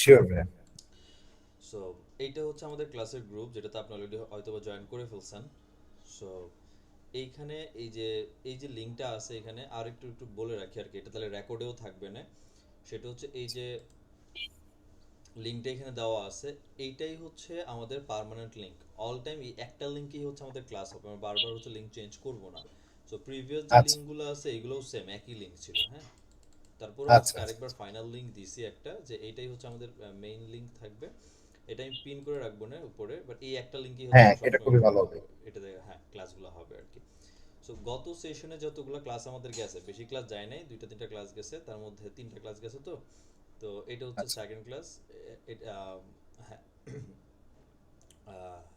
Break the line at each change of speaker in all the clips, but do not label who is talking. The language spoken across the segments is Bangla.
শিওর ভাইয়া।
সো এইটা হচ্ছে আমাদের ক্লাসের গ্রুপ, যেটাতে আপনি অলরেডি হয়তো বা জয়েন করে ফেলছেন। সো এইখানে এই যে লিঙ্কটা আছে, এখানে আর একটু একটু বলে রাখি আর কি, এটা তাহলে রেকর্ডেও থাকবে না। সেটা হচ্ছে এই যে লিঙ্কটা এখানে দেওয়া আছে, এইটাই হচ্ছে আমাদের পার্মানেন্ট লিঙ্ক। অল টাইম এই একটা লিঙ্কই হচ্ছে আমাদের ক্লাস হবে, আমরা বারবার হচ্ছে লিঙ্ক চেঞ্জ করব না। সো প্রিভিয়াস যে
আচ্ছা
লিঙ্কগুলো আছে এগুলোও সেম একই লিঙ্ক ছিল, হ্যাঁ। তারপরও
আচ্ছা
আজকে
আচ্ছা।
আরেকবার ফাইনাল লিঙ্ক দিছি একটা, যে এইটাই হচ্ছে আমাদের মেইন লিঙ্ক থাকবে। এটা আমি পিন করে রাখবো না উপরে, বাট এই একটা লিঙ্কই হচ্ছে
হ্যাঁ,
আমরা
এটা
সবসময়
খুবই ভালো হবে।
এটাতে, হ্যাঁ, ক্লাসগুলো হবে আর কি। সো গত সেশনে যতগুলো ক্লাস আমাদের গেছে, বেশি ক্লাস যায় নাই, দুইটা তিনটা ক্লাস গেছে, তার মধ্যে তিনটা ক্লাস গেছে। তো তো এটা হচ্ছে
আচ্ছা
সেকেন্ড ক্লাস। এটা হ্যাঁ,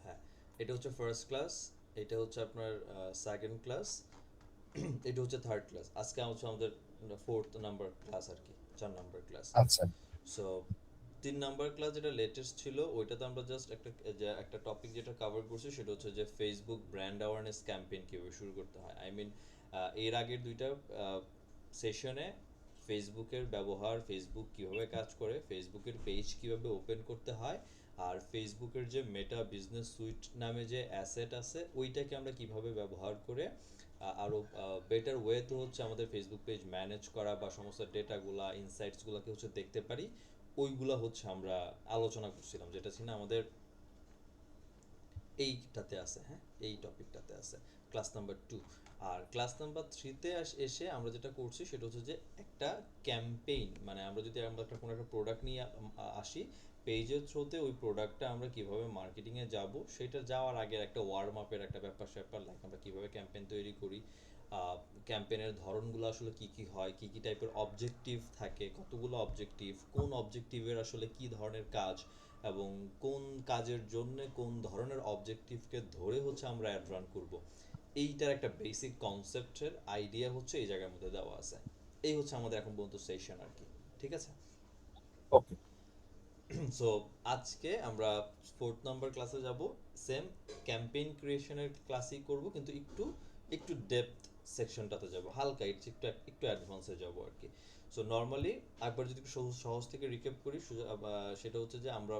হ্যাঁ, এটা হচ্ছে ফার্স্ট ক্লাস, এটা হচ্ছে আপনার সেকেন্ড ক্লাস, এটা হচ্ছে থার্ড ক্লাস। আজকে হচ্ছে আমাদের ফোর্থ নাম্বার ক্লাস আর কি, 4 নাম্বার ক্লাস।
আচ্ছা।
সো 3 নাম্বার ক্লাস যেটা লেটেস্ট ছিল, ওইটাতে আমরা জাস্ট একটা টপিক যেটা কভার করছি, সেটা হচ্ছে যে ফেসবুক ব্র্যান্ড অ্যাওয়ারনেস ক্যাম্পেইন কীভাবে শুরু করতে হয়। আই মিন, এর আগের দুইটা সেশনে ফেসবুকের ব্যবহার, ফেসবুক কিভাবে কাজ করে, ফেসবুকের পেজ কিভাবে ওপেন করতে হয়, আর ফেসবুকের যে মেটা বিজনেস সুইট নামে যে অ্যাসেট আছে, ওইটাকে আমরা কিভাবে ব্যবহার করে আরও বেটার ওয়েতে হচ্ছে আমাদের ফেসবুক পেজ ম্যানেজ করা বা সমস্ত ডেটাগুলা ইনসাইটসগুলোকে হচ্ছে দেখতে পারি, ওইগুলা হচ্ছে আমরা আলোচনা করছিলাম, যেটা ছিল আমাদের এইটাতে আছে, হ্যাঁ, এই টপিকটাতে আছে, ক্লাস নাম্বার 2। আর ক্লাস নাম্বার 3-তে এসে আমরা যেটা করছি সেটা হচ্ছে যে একটা ক্যাম্পেইন, মানে আমরা যদি আমরা একটা কোনো একটা প্রোডাক্ট নিয়ে আসি, পেজের থ্রুতে ওই প্রোডাক্টটা আমরা কিভাবে মার্কেটিংয়ে যাব, সেটা যাওয়ার আগে একটা ওয়ার্ম আপের একটা ব্যাপার স্যাপার, লাইক আমরা কিভাবে ক্যাম্পেইন তৈরি করি, ক্যাম্পেইনের ধরনগুলো আসলে কি কি হয়, কি কি টাইপের অবজেক্টিভ থাকে, কতগুলো অবজেক্টিভ, কোন অবজেক্টিভের আসলে কি ধরনের কাজ, এবং কোন কাজের জন্য কোন ধরনের অবজেক্টিভকে ধরে হচ্ছে আমরা অ্যাড রান করব, এইটার একটা বেসিক কনসেপ্টের আইডিয়া হচ্ছে এই জায়গার মধ্যে দেওয়া আছে। এই হচ্ছে আমাদের এখন পর্যন্ত সেশন আর কি, ঠিক আছে।
ওকে।
সো আজকে আমরা 4 নাম্বার ক্লাসে যাব, সেম ক্যাম্পেইন ক্রিয়েশনের ক্লাসই করব, কিন্তু একটু একটু ডেপথ সেকশনটাতে যাব, হালকা একটু একটু একটু অ্যাডভান্সে যাব আর কি। সো নর্মালি একবার যদি একটু সহজ সহজ থেকে রিক্যাপ করি, সেটা হচ্ছে যে আমরা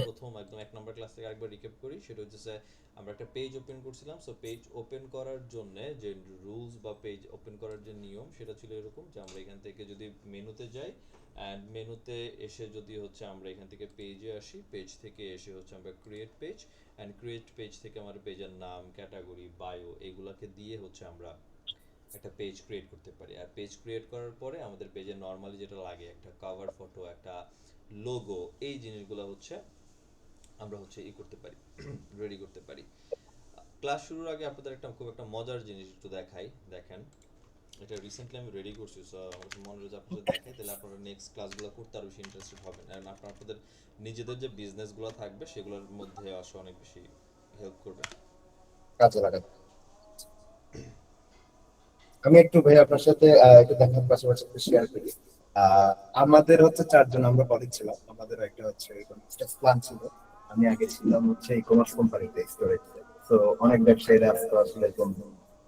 প্রথম একদম 1 নাম্বার ক্লাস থেকে আরেকবার রিক্যাপ করি, সেটা হচ্ছে যে আমরা একটা পেজ ওপেন করছিলাম। সো পেজ ওপেন করার জন্য যে রুলস বা পেজ ওপেন করার যে নিয়ম, সেটা ছিল এরকম যে আমরা এখান থেকে যদি মেনুতে যাই, অ্যান্ড মেনুতে এসে যদি হচ্ছে আমরা এখান থেকে পেজে আসি, পেজ থেকে এসে হচ্ছে আমরা create page, and create page থেকে আমার পেজের নাম, ক্যাটাগরি, বায়ো, এগুলাকে দিয়ে হচ্ছে আমরা একটা পেজ ক্রিয়েট করতে পারি। আর পেজ ক্রিয়েট করার পরে আমাদের পেজে নর্মালি যেটা লাগে, একটা কভার ফটো, একটা লোগো, এই জিনিসগুলো হচ্ছে আমরা হচ্ছে করতে পারি, রেডি করতে পারি। ক্লাস শুরুর আগে আপনাদের একটা খুব একটা মজার জিনিস একটু দেখাই, দেখেন। এটা রিসেন্টলি আমি রেডি করছি, সো আমার কাছে মনে হচ্ছে আপনাদের দেখাই, তাহলে আপনারা নেক্সট ক্লাসগুলো করতে আরও বেশি ইন্টারেস্টেড হবেন, কারণ আপনাদের নিজেদের যে বিজনেসগুলো থাকবে সেগুলোর মধ্যে আসলে অনেক বেশি হেল্প করবে।
কাজে লাগাতে। আমি একটু ভাই আপনার সাথে একটু দেখার পাশাপাশি একটু শেয়ার করি। আহ, আমাদের হচ্ছে চারজন আমরা কলিগ ছিলাম, আমাদের একটা হচ্ছে প্ল্যান ছিল। আমি আগে ছিলাম হচ্ছে ই কমার্স কোম্পানিতে স্টোরেজ। তো অনেক ব্যবসায়ীরা আসতো আসলে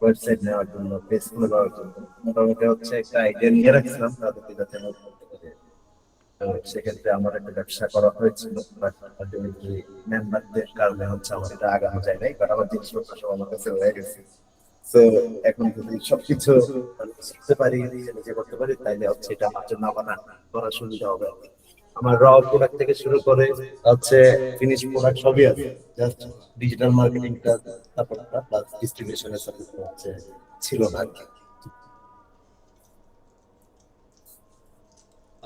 ওয়েবসাইট নেওয়ার জন্য, পেজ খুলে দেওয়ার জন্য। মোটামুটি হচ্ছে একটা আইডিয়া নিয়ে রাখছিলাম তাদেরকে যাতে help করতে পারি। তো সেক্ষেত্রে আমার একটা ব্যবসা করা হয়েছিল, বাট আলটিমেটলি মেম্বারদের কারণে হচ্ছে আমার এটা আগানো যায় নাই, কারণ আমার জিনিসপত্র সব আমার কাছে হয়ে গেছে। তো এখন যদি সবকিছু মানে শিখতে পারি, নিজে নিজে করতে পারি, তাইলে হচ্ছে এটা আমার জন্য আমার করার সুবিধা হবে আর কি। আমার র প্রোডাক্ট থেকে শুরু করে হচ্ছে ফিনিশ প্রোডাক্ট সবই আছে। জাস্ট ডিজিটাল মার্কেটিংটা ব্যাপারটা প্লাস ডিস্ট্রিবিউশনের সাপোর্ট হচ্ছে ছিল না আর কি।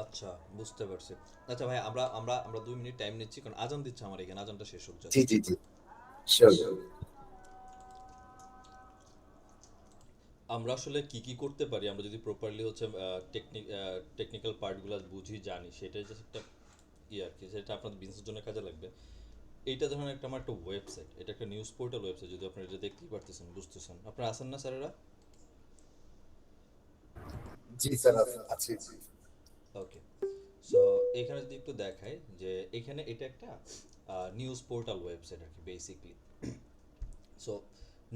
আচ্ছা, বুঝতে পারছি। আচ্ছা ভাই, আমরা আমরা আমরা 2 মিনিট টাইম নিচ্ছি, কারণ আজান দিচ্ছে আমার এখানে, আজানটা শেষ হোক
জি
জাস্ট।
জি জি, শিওর।
আমরা আসলে কি কি করতে পারি, আমরা যদি প্রপারলি হচ্ছে টেকনিক্যাল পার্টগুলো বুঝি, জানি, সেটাই জাস্ট একটা আর কি, সেটা আপনাদের বিজনেসের জন্য কাজে লাগবে। এইটা ধরুন একটা আমার একটা ওয়েবসাইট, এটা একটা নিউজ পোর্টাল ওয়েবসাইট, যদি আপনারা এটা দেখতেই পারতেছেন, বুঝতেছেন, আপনারা আছেন না স্যারেরা?
জি স্যার, আছি।
ওকে। সো এখানে যদি একটু দেখাই, যে এখানে এটা একটা নিউজ পোর্টাল ওয়েবসাইট আর কি বেসিকলি। সো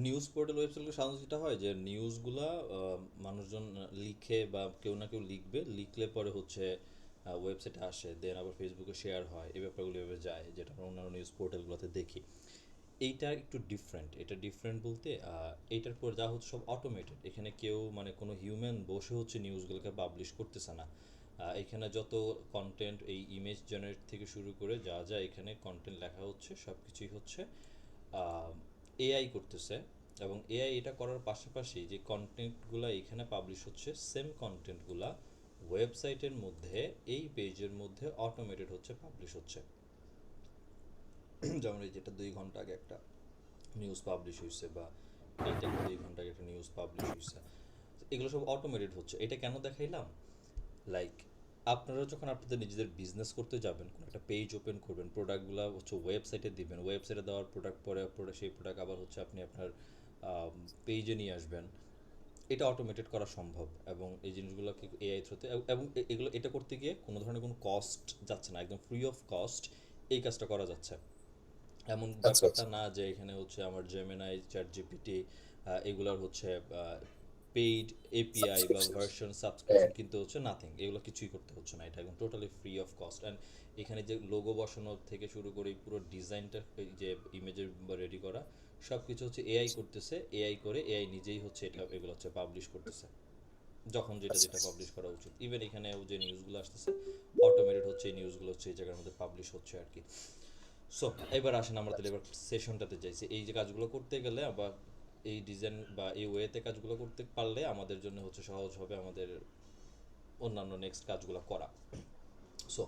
নিউজ পোর্টাল ওয়েবসাইটগুলো সাধারণত যেটা হয় যে নিউজগুলা মানুষজন লিখে, বা কেউ না কেউ লিখবে, লিখলে পরে হচ্ছে ওয়েবসাইটে আসে, দেন আবার ফেসবুকে শেয়ার হয়, এই ব্যাপারগুলো এভাবে যায়, যেটা আমরা অন্যান্য নিউজ পোর্টালগুলোতে দেখি। এইটা একটু ডিফারেন্ট। এটা ডিফারেন্ট বলতে এইটার পর যা হচ্ছে সব অটোমেটেড। এখানে কেউ মানে কোনো হিউম্যান বসে হচ্ছে নিউজগুলোকে পাবলিশ করতেছে না। এখানে যত কন্টেন্ট, এই ইমেজ জেনারেট থেকে শুরু করে যা যা এখানে কন্টেন্ট লেখা হচ্ছে সব কিছুই হচ্ছে এআই করতেছে। এবং এআই এটা করার পাশাপাশি যে কন্টেন্টগুলো এখানে পাবলিশ হচ্ছে, সেম কন্টেন্টগুলা ওয়েবসাইটের মধ্যে, এই পেজের মধ্যে অটোমেটেড হচ্ছে পাবলিশ হচ্ছে। যেমন এই যেটা 2 ঘন্টা আগে একটা নিউজ পাবলিশ হয়েছে, বা এইটা 2 ঘন্টা আগে একটা নিউজ পাবলিশ হয়েছে, এগুলো সব অটোমেটেড হচ্ছে। এটা কেন দেখাইলাম, লাইক আপনারা যখন আপনাদের নিজেদের বিজনেস করতে যাবেন, কোনো একটা পেজ ওপেন করবেন, প্রোডাক্টগুলো হচ্ছে ওয়েবসাইটে দিবেন, ওয়েবসাইটে দেওয়ার প্রোডাক্ট পরে সেই প্রোডাক্ট আবার হচ্ছে আপনি আপনার পেজে নিয়ে আসবেন, এটা অটোমেটেড করা সম্ভব। এবং এই জিনিসগুলো কি এআই থ্রুতে, এবং এগুলো এটা করতে গিয়ে কোনো ধরনের কোনো কস্ট যাচ্ছে না, একদম ফ্রি অফ কস্ট এই কাজটা করা যাচ্ছে। এমন
আচ্ছা
ব্যাপারটা
আচ্ছা।
না যে এখানে হচ্ছে আমার জেমিনাই, চ্যাট জিপিটি এগুলোর হচ্ছে পেইড এপিআই বা
সাবস্ক্রিপশন।
ভার্সন
হ্যাঁ।
সাবস্ক্রিপশন কিনতে হচ্ছে, নাথিং, এগুলো কিছুই করতে হচ্ছে না, এটা একদম totally free of cost. And এখানে যে লোগো বসানো থেকে শুরু করে এই পুরো ডিজাইনটা, এই যে ইমেজের রেডি করা, সব কিছু হচ্ছে এআই করতেছে। এআই করে এআই নিজেই হচ্ছে এটা, এগুলো হচ্ছে পাবলিশ করতেছে যখন যেটা
আচ্ছা
যেটা
আচ্ছা।
পাবলিশ করা উচিত। ইভেন এখানেও যে নিউজগুলো আসতেছে অটোমেটেড হচ্ছে, এই নিউজগুলো হচ্ছে এই জায়গার মধ্যে পাবলিশ হচ্ছে আর কি। সো এবার আসেন আমরা তাহলে এবার সেশনটাতে যাইছি। এই যে কাজগুলো করতে গেলে আবার এই ডিজাইন বা এই ওয়েতে কাজগুলো করতে পারলে আমাদের জন্য হচ্ছে সহজ হবে আমাদের অন্যান্য নেক্সট কাজগুলো করা। সো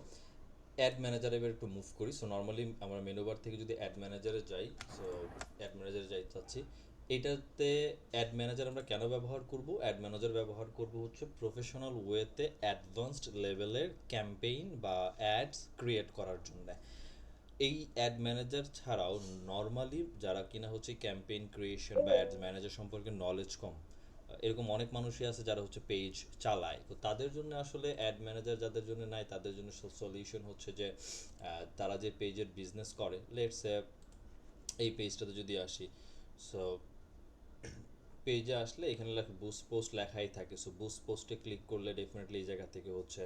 অ্যাড ম্যানেজারে এবার একটু মুভ করি। সো নর্মালি আমরা মেনু বার থেকে যদি অ্যাড ম্যানেজারে যাই, সো অ্যাড ম্যানেজারে যাই চাচ্ছি, এইটাতে অ্যাড ম্যানেজার আমরা কেন ব্যবহার করব? অ্যাড ম্যানেজার ব্যবহার করব হচ্ছে প্রফেশনাল ওয়েতে অ্যাডভান্সড লেভেলের ক্যাম্পেইন বা অ্যাডস ক্রিয়েট করার জন্য। এই অ্যাড ম্যানেজার ছাড়াও নর্মালি যারা কিনা হচ্ছে ক্যাম্পেইন ক্রিয়েশন বা অ্যাড ম্যানেজার সম্পর্কে নলেজ কম, এরকম অনেক মানুষই আছে যারা হচ্ছে পেজ চালায়, তো তাদের জন্য আসলে অ্যাড ম্যানেজার যাদের জন্য নাই, তাদের জন্য সলিউশন হচ্ছে যে তারা যে পেজের বিজনেস করে, লেটস এই পেজটাতে যদি আসি, সো পেজে আসলে এখানে লেখা বুস্ট পোস্ট লেখাই থাকে। সো বুস্ট পোস্টে ক্লিক করলে ডেফিনেটলি এই জায়গা থেকে হচ্ছে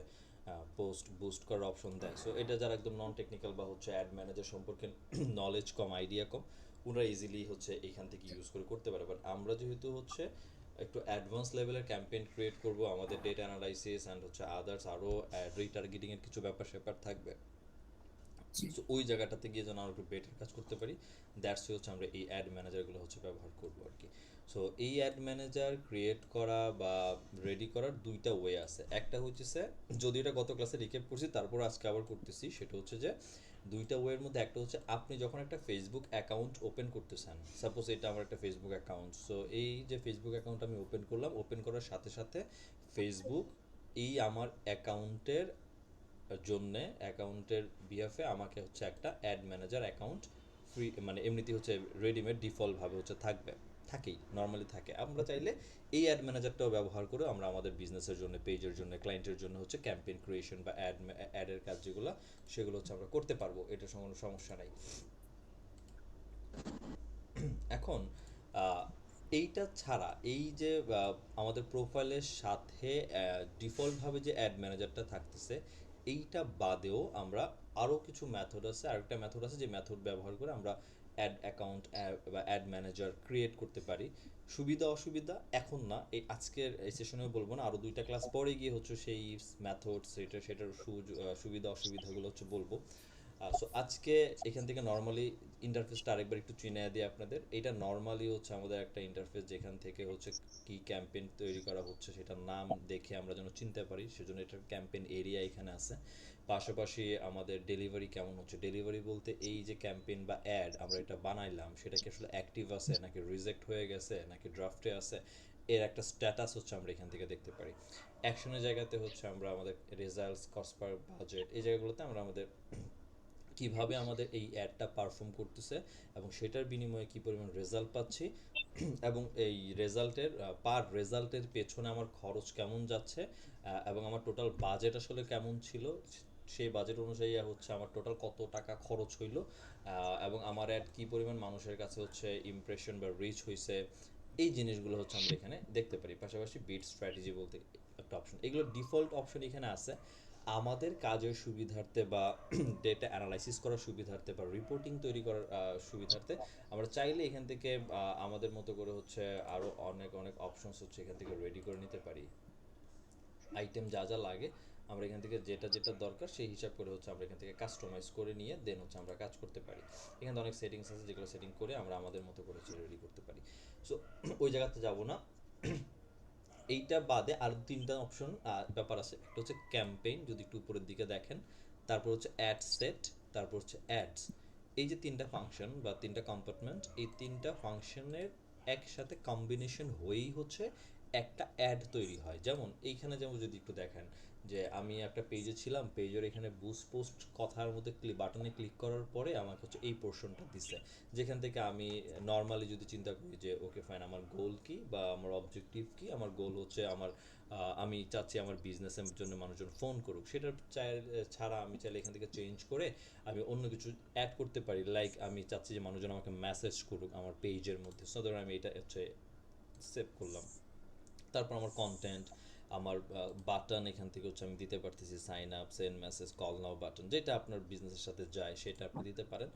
পোস্ট বুস্ট করার অপশন দেয়। সো এটা যারা একদম নন টেকনিক্যাল বা হচ্ছে অ্যাড ম্যানেজার সম্পর্কে নলেজ কম, আইডিয়া কম, ওরা ইজিলি হচ্ছে এখান থেকে ইউজ করে করতে পারে। বাট আমরা যেহেতু হচ্ছে একটু অ্যাডভান্স লেভেলের ক্যাম্পেইন ক্রিয়েট করব, আমাদের ডেটা অ্যানালাইসিস অ্যান্ড হচ্ছে আদার্স আরও রিটার্গেটিংয়ের কিছু ব্যাপার স্যাপার থাকবে।
জি।
সো ওই জায়গাটাতে গিয়ে যেন আরও একটু বেটার কাজ করতে পারি, দ্যাটস হচ্ছে আমরা এই অ্যাড ম্যানেজারগুলো হচ্ছে ব্যবহার করবো আর কি। সো এই অ্যাড ম্যানেজার ক্রিয়েট করা বা রেডি করার 2টা ওয়ে আছে। একটা হচ্ছে, যদি এটা গত ক্লাসে রিক্যাপ করছি তারপর আজকে আবার করতেছি, সেটা হচ্ছে যে 2টা ওয়ের মধ্যে একটা হচ্ছে আপনি যখন একটা ফেসবুক অ্যাকাউন্ট ওপেন করতে চান, সাপোজ এটা আমার একটা ফেসবুক অ্যাকাউন্ট, সো এই যে ফেসবুক অ্যাকাউন্ট আমি ওপেন করলাম, ওপেন করার সাথে সাথে ফেসবুক এই আমার অ্যাকাউন্টের জন্যে, অ্যাকাউন্টের বিহাফে আমাকে হচ্ছে একটা অ্যাড ম্যানেজার অ্যাকাউন্ট ফ্রি, মানে এমনিতেই হচ্ছে রেডিমেড ডিফল্টভাবে হচ্ছে থাকবে, থাকেই, নর্মালি থাকে। আমরা চাইলে এই অ্যাড ম্যানেজারটাও ব্যবহার করে আমরা আমাদের বিজনেসের জন্য, পেজের জন্য, ক্লায়েন্টের জন্য হচ্ছে ক্যাম্পেইন ক্রিয়েশন বা অ্যাডের কাজ যেগুলো, সেগুলো হচ্ছে আমরা করতে পারবো, এটা কোনো সমস্যা নাই। এখন আহ, এইটা ছাড়া এই যে আমাদের প্রোফাইলের সাথে ডিফল্টভাবে যে অ্যাড ম্যানেজারটা থাকতেছে, এইটা বাদেও আমরা আরও কিছু মেথড আছে, আরেকটা মেথড আছে যে মেথড ব্যবহার করে আমরা অ্যাড অ্যাকাউন্ট বা অ্যাড ম্যানেজার ক্রিয়েট করতে পারি। সুবিধা অসুবিধা এখন না, এই আজকের এই সেশনেও বলবো না, আরও 2টা ক্লাস পরে গিয়ে হচ্ছে সেই মেথড, সেটার সুবিধা অসুবিধাগুলো হচ্ছে বলবো। সো আজকে এখান থেকে নর্মালি ইন্টারফেসটা আরেকবার একটু চিনিয়ে দিই আপনাদের। এটা নর্মালি হচ্ছে আমাদের একটা ইন্টারফেস, যেখান থেকে হচ্ছে কি ক্যাম্পেইন তৈরি করা হচ্ছে সেটার নাম দেখে আমরা যেন চিনতে পারি, সেজন্য এটার ক্যাম্পেইন এরিয়া এখানে আছে। পাশাপাশি আমাদের ডেলিভারি কেমন হচ্ছে, ডেলিভারি বলতে এই যে ক্যাম্পেইন বা অ্যাড আমরা এটা বানাইলাম, সেটা কি আসলে অ্যাক্টিভ আছে নাকি রিজেক্ট হয়ে গেছে নাকি ড্রাফটে আছে, এর একটা স্ট্যাটাস হচ্ছে আমরা এখান থেকে দেখতে পারি। অ্যাকশনের জায়গাতে হচ্ছে আমরা আমাদের রেজাল্টস, কস্ট পার বাজেট, এই জায়গাগুলোতে আমরা আমাদের কিভাবে আমাদের এই অ্যাডটা পারফর্ম করতেছে এবং সেটার বিনিময়ে কি পরিমাণ রেজাল্ট পাচ্ছি, এবং এই রেজাল্টের পার রেজাল্টের পেছনে আমার খরচ কেমন যাচ্ছে, এবং আমার টোটাল বাজেট আসলে কেমন ছিল, সেই বাজেট অনুযায়ী হচ্ছে আমার টোটাল কত টাকা খরচ হইলো, এবং আমার অ্যাড কী পরিমাণ মানুষের কাছে হচ্ছে ইমপ্রেশন বা রিচ হয়েছে, এই জিনিসগুলো হচ্ছে আমরা এখানে দেখতে পারি। পাশাপাশি বিট স্ট্র্যাটেজি বলতে একটা অপশন, এগুলো ডিফল্ট অপশন এখানে আছে। আমাদের কাজের সুবিধার্থে বা ডেটা অ্যানালাইসিস করার সুবিধার্থে বা রিপোর্টিং তৈরি করার সুবিধার্থে আমরা চাইলে এখান থেকে আমাদের মতো করে হচ্ছে আরও অনেক অনেক অপশনস হচ্ছে এখান থেকে রেডি করে নিতে পারি। আইটেম যা যা লাগে আমরা এখান থেকে যেটা যেটা দরকার সেই হিসাব করে হচ্ছে আমরা এখান থেকে কাস্টমাইজ করে নিয়ে দেন হচ্ছে আমরা কাজ করতে পারি। এখানে অনেক সেটিংস আছে যেগুলো সেটিং করে আমরা আমাদের মতো করে হচ্ছে রেডি করতে পারি। সো ওই জায়গাতে যাব না। এইটা বাদে আর তিনটা অপশন ব্যাপার আছে। একটা হচ্ছে ক্যাম্পেইন, যদি একটু উপরের দিকে দেখেন, তারপর হচ্ছে অ্যাড সেট, তারপর হচ্ছে অ্যাডস। এই যে তিনটা ফাংশন বা তিনটা কম্পার্টমেন্ট, এই তিনটা ফাংশনের একসাথে কম্বিনেশন হয়েই হচ্ছে একটা অ্যাড তৈরি হয়। যেমন এইখানে যেমন যদি একটু দেখেন যে আমি একটা পেজে ছিলাম, পেজের এখানে বুস্ট পোস্ট কথার মধ্যে বাটনে ক্লিক করার পরে আমাকে হচ্ছে এই পোর্শনটা দিছে, যেখান থেকে আমি নর্মালি যদি চিন্তা করি যে ওকে ফাইন, আমার গোল কি বা আমার অবজেক্টিভ কি, আমার গোল হচ্ছে আমার আমি চাচ্ছি আমার বিজনেসের জন্য মানুষজন ফোন করুক, সেটা ছাড়া আমি চাইলে এখান থেকে চেঞ্জ করে আমি অন্য কিছু অ্যাড করতে পারি। লাইক আমি চাচ্ছি যে মানুষজন আমাকে মেসেজ করুক আমার পেজের মধ্যে, সো ধরুন আমি এটা হচ্ছে সেভ করলাম। তারপর আমার কন্টেন্ট, আমার বাটন এখান থেকে হচ্ছে আমি দিতে পারতেছি sign up, send message, call now button, যেটা আপনার বিজনেসের সাথে যায় সেটা আপনি দিতে পারেন।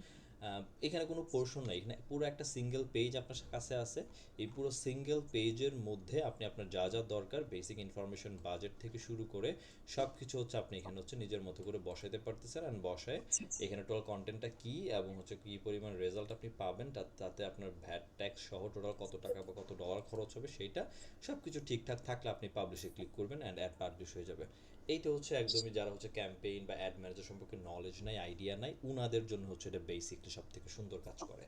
এখানে কোনো পোর্শন নাই, এখানে পুরো একটা সিঙ্গেল পেজ আপনার কাছে আছে। এই পুরো সিঙ্গেল পেজের মধ্যে আপনি আপনার যা যা দরকার বেসিক ইনফরমেশন, বাজেট থেকে শুরু করে সব কিছু হচ্ছে আপনি এখানে হচ্ছে নিজের মতো করে বসাইতে পারতেছেন। অ্যান্ড বসায় এখানে টোটাল কন্টেন্টটা কী এবং হচ্ছে কী পরিমাণ রেজাল্ট আপনি পাবেন, তাতে আপনার ভ্যাট ট্যাক্স সহ টোটাল কত টাকা বা কত ডলার খরচ হবে সেইটা সব কিছু ঠিকঠাক থাকলে আপনি পাবলিশে ক্লিক করবেন অ্যান্ড অ্যাড পাবলিশ হয়ে যাবে। এইটা হচ্ছে একদমই যারা হচ্ছে ক্যাম্পেইন বা অ্যাড ম্যানেজার সম্পর্কে নলেজ নাই, আইডিয়া নাই, উনাদের জন্য হচ্ছে এটা বেসিকলি সব থেকে সুন্দর কাজ করে।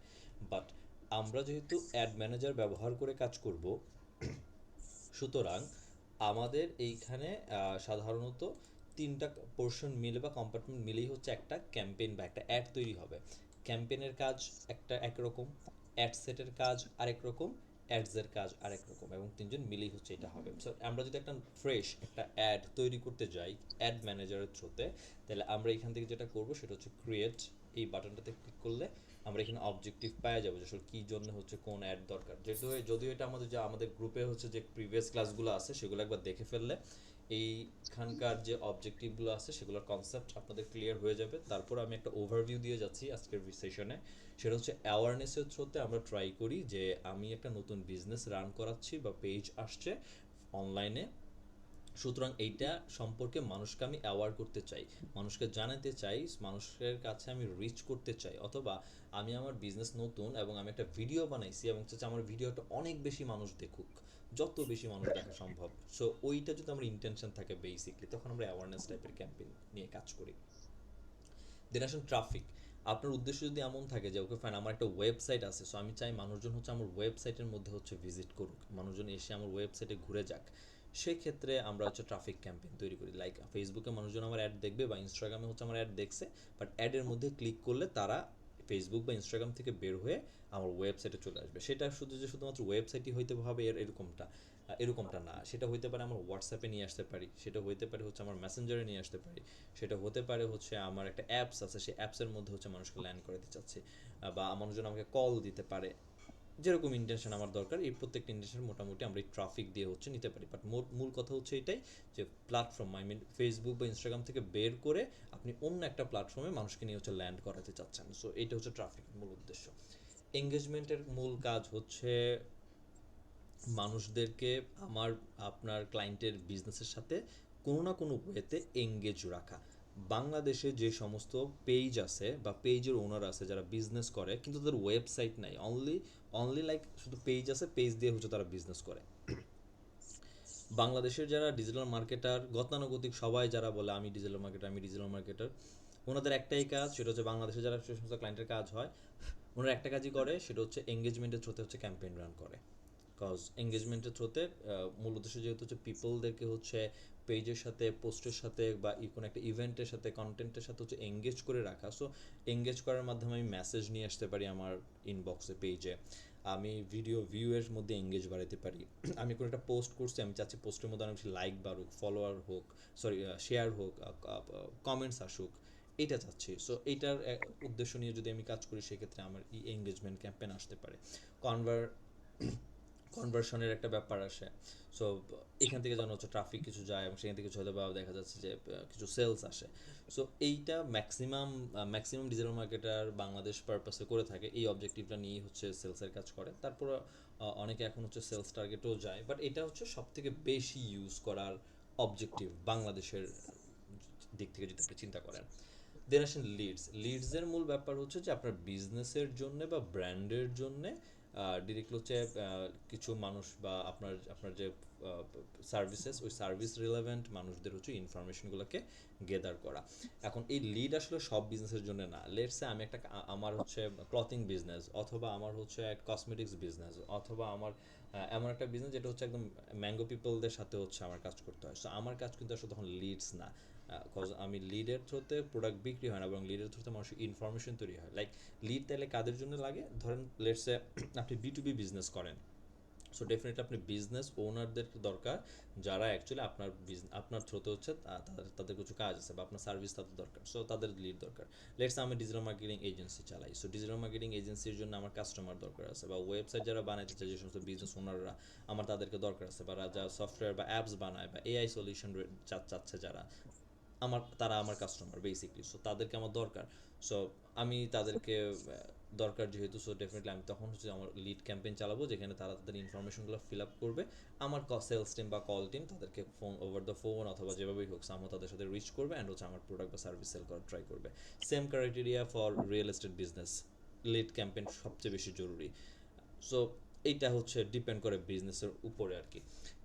বাট আমরা যেহেতু অ্যাড ম্যানেজার ব্যবহার করে কাজ করব, সুতরাং আমাদের এইখানে সাধারণত তিনটা পোর্শন মিলে বা কম্পার্টমেন্ট মিলেই হচ্ছে একটা ক্যাম্পেইন বা একটা অ্যাড তৈরি হবে। ক্যাম্পেইনের কাজ একটা একরকম, অ্যাড সেটের কাজ আরেক রকম, অ্যাডসের কাজ আরেক রকম, এবং তিনজন মিলেই হচ্ছে এটা হবে। সো আমরা যদি একটা ফ্রেশ একটা অ্যাড তৈরি করতে যাই অ্যাড ম্যানেজারের থ্রুতে, তাহলে আমরা এখান থেকে যেটা করব সেটা হচ্ছে ক্রিয়েট, এই বাটনটাতে ক্লিক করলে আমরা এখানে অবজেক্টিভ পাওয়া যাবো যে আসলে কী জন্য হচ্ছে কোন অ্যাড দরকার। যেহেতু যদিও এটা আমাদের যে আমাদের গ্রুপে হচ্ছে যে প্রিভিয়াস ক্লাসগুলো আছে সেগুলো একবার দেখে ফেললে এইখানকার যে অবজেক্টিভগুলো আছে সেগুলোর কনসেপ্ট আপনাদের ক্লিয়ার হয়ে যাবে। তারপর আমি একটা ওভারভিউ দিয়ে যাচ্ছি আজকের সেশনে। সেটা হচ্ছে অ্যাওয়ারনেসের থ্রুতে আমরা ট্রাই করি যে আমি একটা নতুন বিজনেস রান করাচ্ছি বা পেজ আসছে অনলাইনে, সুতরাং এইটা সম্পর্কে মানুষকে আমি অ্যাওয়ার করতে চাই, মানুষকে জানাতে চাই, মানুষের কাছে আমি রিচ করতে চাই, অথবা আমি আমার বিজনেস নতুন এবং আমি একটা ভিডিও বানাইছি এবং চাচ্ছি আমার ভিডিওটা অনেক বেশি মানুষ দেখুক, যত বেশি মানুষ দেখা সম্ভব। সো ওইটা যদি আমার ইন্টেনশন থাকে বেসিকলি, তখন আমরা অ্যাওয়ারনেস টাইপের ক্যাম্পেইন নিয়ে কাজ করি। দেন আসুন ট্রাফিক। আপনার উদ্দেশ্য যদি এমন থাকে যে ওকে ফাইন, আমার একটা ওয়েবসাইট আছে, সো আমি চাই মানুষজন হচ্ছে আমার ওয়েবসাইটের মধ্যে হচ্ছে ভিজিট করুক, মানুষজন এসে আমার ওয়েবসাইটে ঘুরে যাক, সেক্ষেত্রে আমরা হচ্ছে ট্রাফিক ক্যাম্পেইন তৈরি করি। লাইক ফেসবুকে মানুষজন আমার অ্যাড দেখবে বা ইনস্টাগ্রামে হচ্ছে আমার অ্যাড দেখছে, বাট অ্যাডের মধ্যে ক্লিক করলে তারা ফেসবুক বা ইনস্টাগ্রাম থেকে বের হয়ে আমার ওয়েবসাইটে চলে আসবে। সেটা শুধু যে শুধুমাত্র ওয়েবসাইটই হইতে হবে এরকমটা না, সেটা হইতে পারে আমার হোয়াটসঅ্যাপে নিয়ে আসতে পারি, সেটা হইতে পারে হচ্ছে আমার মেসেঞ্জারে নিয়ে আসতে পারি, সেটা হতে পারে হচ্ছে আমার একটা অ্যাপস আছে সেই অ্যাপসের মধ্যে হচ্ছে মানুষকে ল্যান্ড করাতে চাচ্ছি, বা মানুষজন আমাকে কল দিতে পারে। যেরকম ইন্টেনশন আমার দরকার, এই প্রত্যেকটা ইন্টেনশন মোটামুটি আমরা এই ট্রাফিক দিয়ে হচ্ছে নিতে পারি। বাট মূল কথা হচ্ছে এটাই যে প্ল্যাটফর্ম, আই মিন ফেসবুক বা ইনস্টাগ্রাম থেকে বের করে আপনি অন্য একটা প্ল্যাটফর্মে মানুষকে নিয়ে হচ্ছে ল্যান্ড করাতে চাচ্ছেন। সো এইটা হচ্ছে ট্রাফিকের মূল উদ্দেশ্য। এঙ্গেজমেন্টের মূল কাজ হচ্ছে মানুষদেরকে আমার আপনার ক্লায়েন্টের বিজনেসের সাথে কোনো না কোনো ওয়েতে এঙ্গেজ রাখা। বাংলাদেশে যে সমস্ত পেজ আছে বা পেজের ওনার আছে যারা বিজনেস করে কিন্তু তাদের ওয়েবসাইট নাই, অনলি লাইক শুধু পেজ আছে, পেজ দিয়ে হচ্ছে তারা বিজনেস করে। বাংলাদেশের যারা ডিজিটাল মার্কেটার গতানুগতিক সবাই যারা বলে আমি ডিজিটাল মার্কেটার, ওনাদের একটাই কাজ, সেটা হচ্ছে বাংলাদেশে যারা যে সমস্ত ক্লায়েন্টের কাজ হয় ওনারা একটা কাজই করে, সেটা হচ্ছে এঙ্গেজমেন্টের থ্রুতে হচ্ছে ক্যাম্পেইন রান করে। কজ এঙ্গেজমেন্টের থ্রুতে মূল উদ্দেশ্য যেহেতু হচ্ছে পিপলদেরকে হচ্ছে পেজের সাথে, পোস্টের সাথে বা কোনো একটা ইভেন্টের সাথে, কন্টেন্টের সাথে হচ্ছে এঙ্গেজ করে রাখা। সো এঙ্গেজ করার মাধ্যমে আমি মেসেজ নিয়ে আসতে পারি আমার ইনবক্সে, পেজে আমি ভিডিও ভিউয়ের মধ্যে এঙ্গেজ বাড়াতে পারি। আমি কোনো একটা পোস্ট করছি, আমি চাচ্ছি পোস্টের মধ্যে অনেক বেশি লাইক বাড়ুক, ফলোয়ার হোক, সরি শেয়ার হোক, কমেন্টস আসুক, এটা চাচ্ছি। সো এইটার উদ্দেশ্য নিয়ে যদি আমি কাজ করি সেক্ষেত্রে আমার এই এঙ্গেজমেন্ট ক্যাম্পেইন আসতে পারে। কনভার কনভার্সনের একটা ব্যাপার আসে। সো এখান থেকে যেন হচ্ছে ট্রাফিক কিছু যায় এবং সেখান থেকে কিছু হয়তো বা দেখা যাচ্ছে যে কিছু সেলস আসে। সো এইটা ম্যাক্সিমাম ডিজিটাল মার্কেটার বাংলাদেশ পারপাসে করে থাকে, এই অবজেক্টিভটা নিয়েই হচ্ছে সেলসের কাজ করে। তারপর অনেকে এখন হচ্ছে সেলস টার্গেটেও যায়, বাট এটা হচ্ছে সব থেকে বেশি ইউজ করার অবজেক্টিভ বাংলাদেশের দিক থেকে যদি আপনি চিন্তা করেন। দেন আসেন লিডসের মূল ব্যাপার হচ্ছে যে আপনার বিজনেসের জন্য বা ব্র্যান্ডের জন্য ডিরেক্টলি হচ্ছে কিছু মানুষ বা আপনার আপনার যে সার্ভিসেস, ওই সার্ভিস রিলেভেন্ট মানুষদের হচ্ছে ইনফরমেশনগুলোকে গেদার করা। এখন এই লিড আসলে সব বিজনেসের জন্য না। লেটসে আমি একটা আমার হচ্ছে ক্লথিং বিজনেস, অথবা আমার হচ্ছে এক কসমেটিক্স বিজনেস, অথবা আমার এমন একটা বিজনেস যেটা হচ্ছে একদম ম্যাঙ্গো পিপলদের সাথে হচ্ছে আমার কাজ করতে হয়। সো আমার কাজ কিন্তু আসলে তখন লিডস না, কজ আমি লিডের থ্রুতে প্রোডাক্ট বিক্রি হয় না, এবং লিডের থ্রুতে মানুষের ইনফরমেশন তৈরি হয়। লাইক লিড তাহলে কাদের জন্য লাগে, ধরেন লেটসে আপনি B2B বিজনেস করেন, সো ডেফিনেটলি আপনি বিজনেস ওনারদের দরকার, যারা অ্যাকচুয়ালি আপনার থ্রুতে হচ্ছে তাদের কিছু কাজ আছে বা আপনার সার্ভিস তাদের দরকার, সো তাদের লিড দরকার। লেটস আমি ডিজিটাল মার্কেটিং এজেন্সি চালাই, সো ডিজিটাল মার্কেটিং এজেন্সির জন্য আমার কাস্টমার দরকার আছে, বা ওয়েবসাইট যারা বানাইতে চায় যে সমস্ত বিজনেস ওনাররা, আমার তাদেরকে দরকার আছে, বা যারা সফটওয়্যার বা অ্যাপস বানায় বা AI সলিউশন চাচ্ছে যারা, তারা আমার কাস্টমার বেসিকলি। সো তাদেরকে আমার দরকার। সো আমি তাদেরকে দরকার যেহেতু, সো ডেফিনেটলি আমি তখন হচ্ছে আমার লিড ক্যাম্পেইন চালাবো, যেখানে তারা তাদের ইনফরমেশনগুলো ফিল আপ করবে। আমার সেলস টিম বা কল টিম তাদেরকে ফোন ওভার দ্য ফোন অথবা যেভাবেই হোক আমার তাদের সাথে রিচ করবে, অ্যান্ড হচ্ছে আমার প্রোডাক্ট বা সার্ভিস সেল করার ট্রাই করবে। Same criteria for real estate business, lead campaign সবচেয়ে বেশি জরুরি। সো এইটা হচ্ছে ডিপেন্ড করে বিজনেসের উপরে আর কি।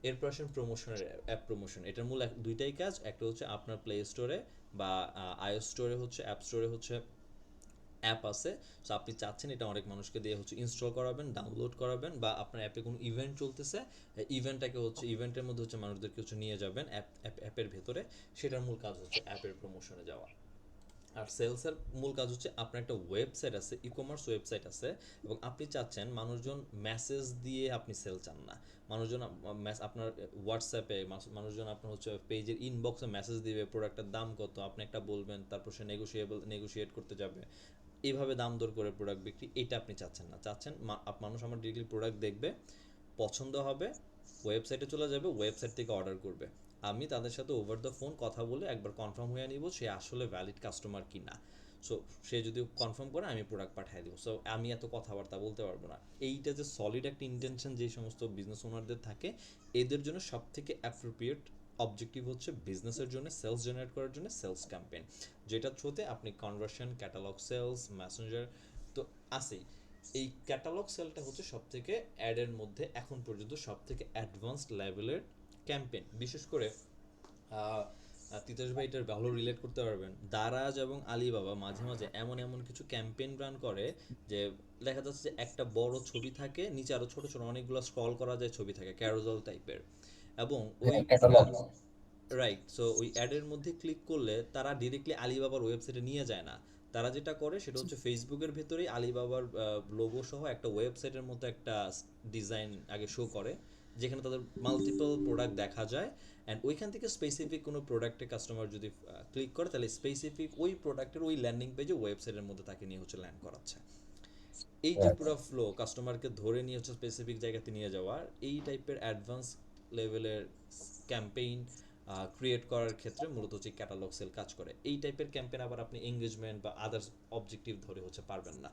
এরপর আসেন প্রমোশনের, অ্যাপ প্রমোশন। এটার মূল দুইটাই কাজ। একটা হচ্ছে আপনার প্লে স্টোরে বা iOS স্টোরে হচ্ছে, অ্যাপ স্টোরে হচ্ছে অ্যাপ আছে, সো আপনি চাচ্ছেন এটা অনেক মানুষকে দিয়ে হচ্ছে ইনস্টল করাবেন, ডাউনলোড করাবেন, বা আপনার অ্যাপে কোনো ইভেন্ট চলতেছে, ইভেন্টটাকে হচ্ছে ইভেন্টের মধ্যে হচ্ছে মানুষদেরকে হচ্ছে নিয়ে যাবেন অ্যাপের ভেতরে। সেটার মূল কাজ হচ্ছে অ্যাপের প্রমোশনে যাওয়া। আর সেলসের মূল কাজ হচ্ছে আপনার একটা ওয়েবসাইট আছে, ই কমার্স ওয়েবসাইট আছে, এবং আপনি চাচ্ছেন মানুষজন মেসেজ দিয়ে আপনি সেল চান না। মানুষজন আপনার হোয়াটসঅ্যাপে মানুষজন আপনার হচ্ছে পেজের ইনবক্সে মেসেজ দিবে প্রোডাক্টের দাম কত, আপনি একটা বলবেন, তারপর সে নেগোশিয়েট করতে যাবে, এইভাবে দাম দর করে প্রোডাক্ট বিক্রি, এটা আপনি চাচ্ছেন না। চাচ্ছেন মানুষ আমার ডিরেক্টলি প্রোডাক্ট দেখবে, পছন্দ হবে, ওয়েবসাইটে চলে যাবে, ওয়েবসাইট থেকে অর্ডার করবে। আমি তাদের সাথে ওভার দ্য ফোন কথা বলে একবার কনফার্ম হয়ে নিব সে আসলে ভ্যালিড কাস্টমার কি না। সো সে যদি কনফার্ম করে আমি প্রোডাক্ট পাঠিয়ে দেবো। সো আমি এত কথাবার্তা বলতে পারবো না। এইটা যে সলিড একটা ইন্টেনশন যে সমস্ত বিজনেস ওনারদের থাকে, এদের জন্য সব থেকে অ্যাপ্রোপ্রিয়েট অবজেক্টিভ হচ্ছে বিজনেসের জন্য সেলস জেনারেট করার জন্য সেলস ক্যাম্পেইন, যেটা থ্রুতে আপনি কনভার্সন, ক্যাটালগ সেলস, মেসেঞ্জার তো আছেই। এই ক্যাটালগ সেলটা হচ্ছে সব থেকে অ্যাডের মধ্যে এখন পর্যন্ত সব থেকে অ্যাডভান্সড লেভেলের ক্যাম্পেইন। বিশেষ করে তিতাস ভাই এটার ভালো রিলেট করতে পারবেন, দারাজ এবং আলিবাবা মাঝে মাঝে এমন এমন কিছু ক্যাম্পেইন রান করে যে দেখা যাচ্ছে যে একটা বড় ছবি থাকে, নিচে আরো ছোট ছোট অনেকগুলো স্ক্রল করা যায় ছবি থাকে, ক্যারোজাল টাইপের, এবং ওই
হ্যাঁ, ক্যাটালগ।
রাইট। সো ওই অ্যাডের মধ্যে ক্লিক করলে তারা ডিরেক্টলি আলিবাবার ওয়েবসাইটে নিয়ে যায় না। তারা যেটা করে সেটা হচ্ছে ফেসবুকের ভেতরেই আলিবাবার লোগো সহ একটা ওয়েবসাইটের মতো একটা ডিজাইন আগে শো করে, যেখানে তাদের মাল্টিপল প্রোডাক্ট দেখা যায়, অ্যান্ড ওইখান থেকে স্পেসিফিক কোনো প্রোডাক্টে কাস্টমার যদি ক্লিক করে, তাহলে স্পেসিফিক ওই প্রোডাক্টের ওই ল্যান্ডিং পেজে ওয়েবসাইটের মধ্যে তাকে নিয়ে হচ্ছে ল্যান্ড করাচ্ছে। এই যে পুরো ফ্লো কাস্টমারকে ধরে নিয়ে হচ্ছে স্পেসিফিক জায়গাতে নিয়ে যাওয়ার, এই টাইপের অ্যাডভান্স লেভেলের ক্যাম্পেইন ক্রিয়েট করার ক্ষেত্রে মূলত হচ্ছে ক্যাটালগ সেল কাজ করে। এই টাইপের ক্যাম্পেইন আবার আপনি এঙ্গেজমেন্ট বা আদার্স অবজেক্টিভ ধরে হচ্ছে পারবেন না।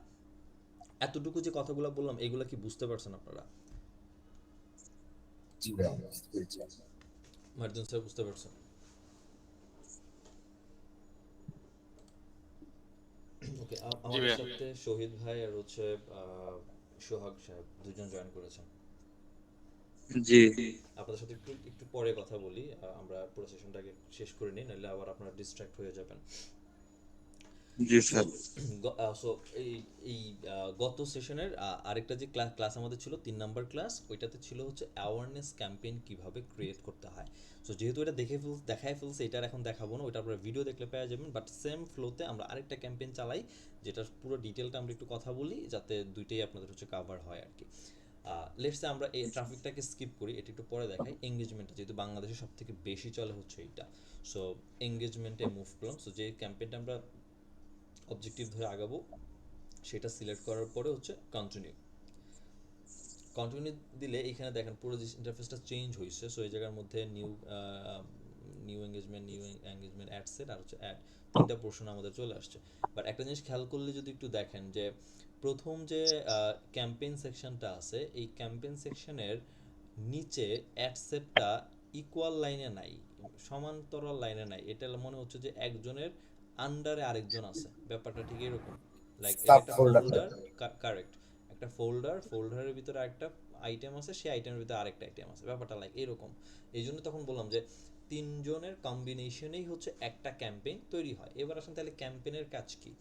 এতটুকু যে কথাগুলো বললাম এগুলো কি বুঝতে পারছেন আপনারা?
জি ভাইয়া, বুঝতে পেরেছি।
মার্জিন স্যার বুঝতে পারছেন? ওকে,
জি
আমাদের
ভাইয়া।
সাথে শহীদ ভাই আর হচ্ছে সোহাগ সাহেব দুজন জয়েন করেছেন।
জি।
আপনাদের সাথে একটু একটু পরে কথা বলি, আমরা পুরো সেশনটাকে শেষ করে নিই, নাহলে আবার আপনারা ডিস্ট্র্যাক্ট হয়ে যাবেন।
জি
সো
স্যার।
সো এই এই গত সেশনের আরেকটা যে ক্লাস আমাদের ছিল 3 নাম্বার ক্লাস, ওইটাতে ছিল হচ্ছে অ্যাওয়ারনেস ক্যাম্পেইন কিভাবে ক্রিয়েট করতে হয়। সো যেহেতু এটা দেখাই ফেলছে, এটার এখন দেখাবো না, ওটা আপনারা ভিডিও দেখলে পেয়ে যাবেন, বাট সেম ফ্লোতে আমরা আরেকটা ক্যাম্পেইন চালাই, যেটার পুরো ডিটেলটা আমরা একটু কথা বলি, যাতে দুইটাই আপনাদের হচ্ছে কাভার হয় আর কি। লেটসে আমরা এই ট্রাফিকটাকে স্কিপ করি, এটা একটু পরে দেখাই। এঙ্গেজমেন্টটা যেহেতু বাংলাদেশে সব থেকে বেশি চলে হচ্ছে এইটা, সো এঙ্গেজমেন্টে মুভ করলাম। সো যে ক্যাম্পেইনটা আমরা অবজেক্টিভ ধরে আগাবো সেটা সিলেক্ট করার পরে হচ্ছে কন্টিনিউ। কন্টিনিউ দিলে এখানে দেখেন পুরো ইন্টারফেসটা চেঞ্জ হয়েছে। সো এই জায়গার মধ্যে নিউ এঙ্গেজমেন্ট অ্যাড সেট আর হচ্ছে অ্যাড, তিনটা পোর্শন আমাদের চলে আসছে। বাট একটা জিনিস খেয়াল করলে যদি একটু দেখেন যে প্রথম যে ক্যাম্পেইন সেকশনটা আছে, এই ক্যাম্পেইন সেকশনের নিচে অ্যাড সেটটা ইকুয়াল লাইনে নাই, সমান্তরাল লাইনে নাই। এটা মনে হচ্ছে যে একজনের আন্ডারে আরেকজন আছে, ব্যাপারটা ঠিক এরকম। লাইক এটা
সাব
একটা
ফোল্ডার
ফোল্ডার,
টাইপের।
কারেক্ট, একটা ফোল্ডারের ভিতরে একটা আইটেম আছে, সেই আইটেমের ভিতরে আরেকটা আইটেম আছে, ব্যাপারটা লাইক এরকম। এই জন্য তখন বললাম যে তিনজনের কম্বিনেশনেই হচ্ছে একটা ক্যাম্পেইন তৈরি হয়। এবার আসেন তাহলে ক্যাম্পেইনের কাজ কি?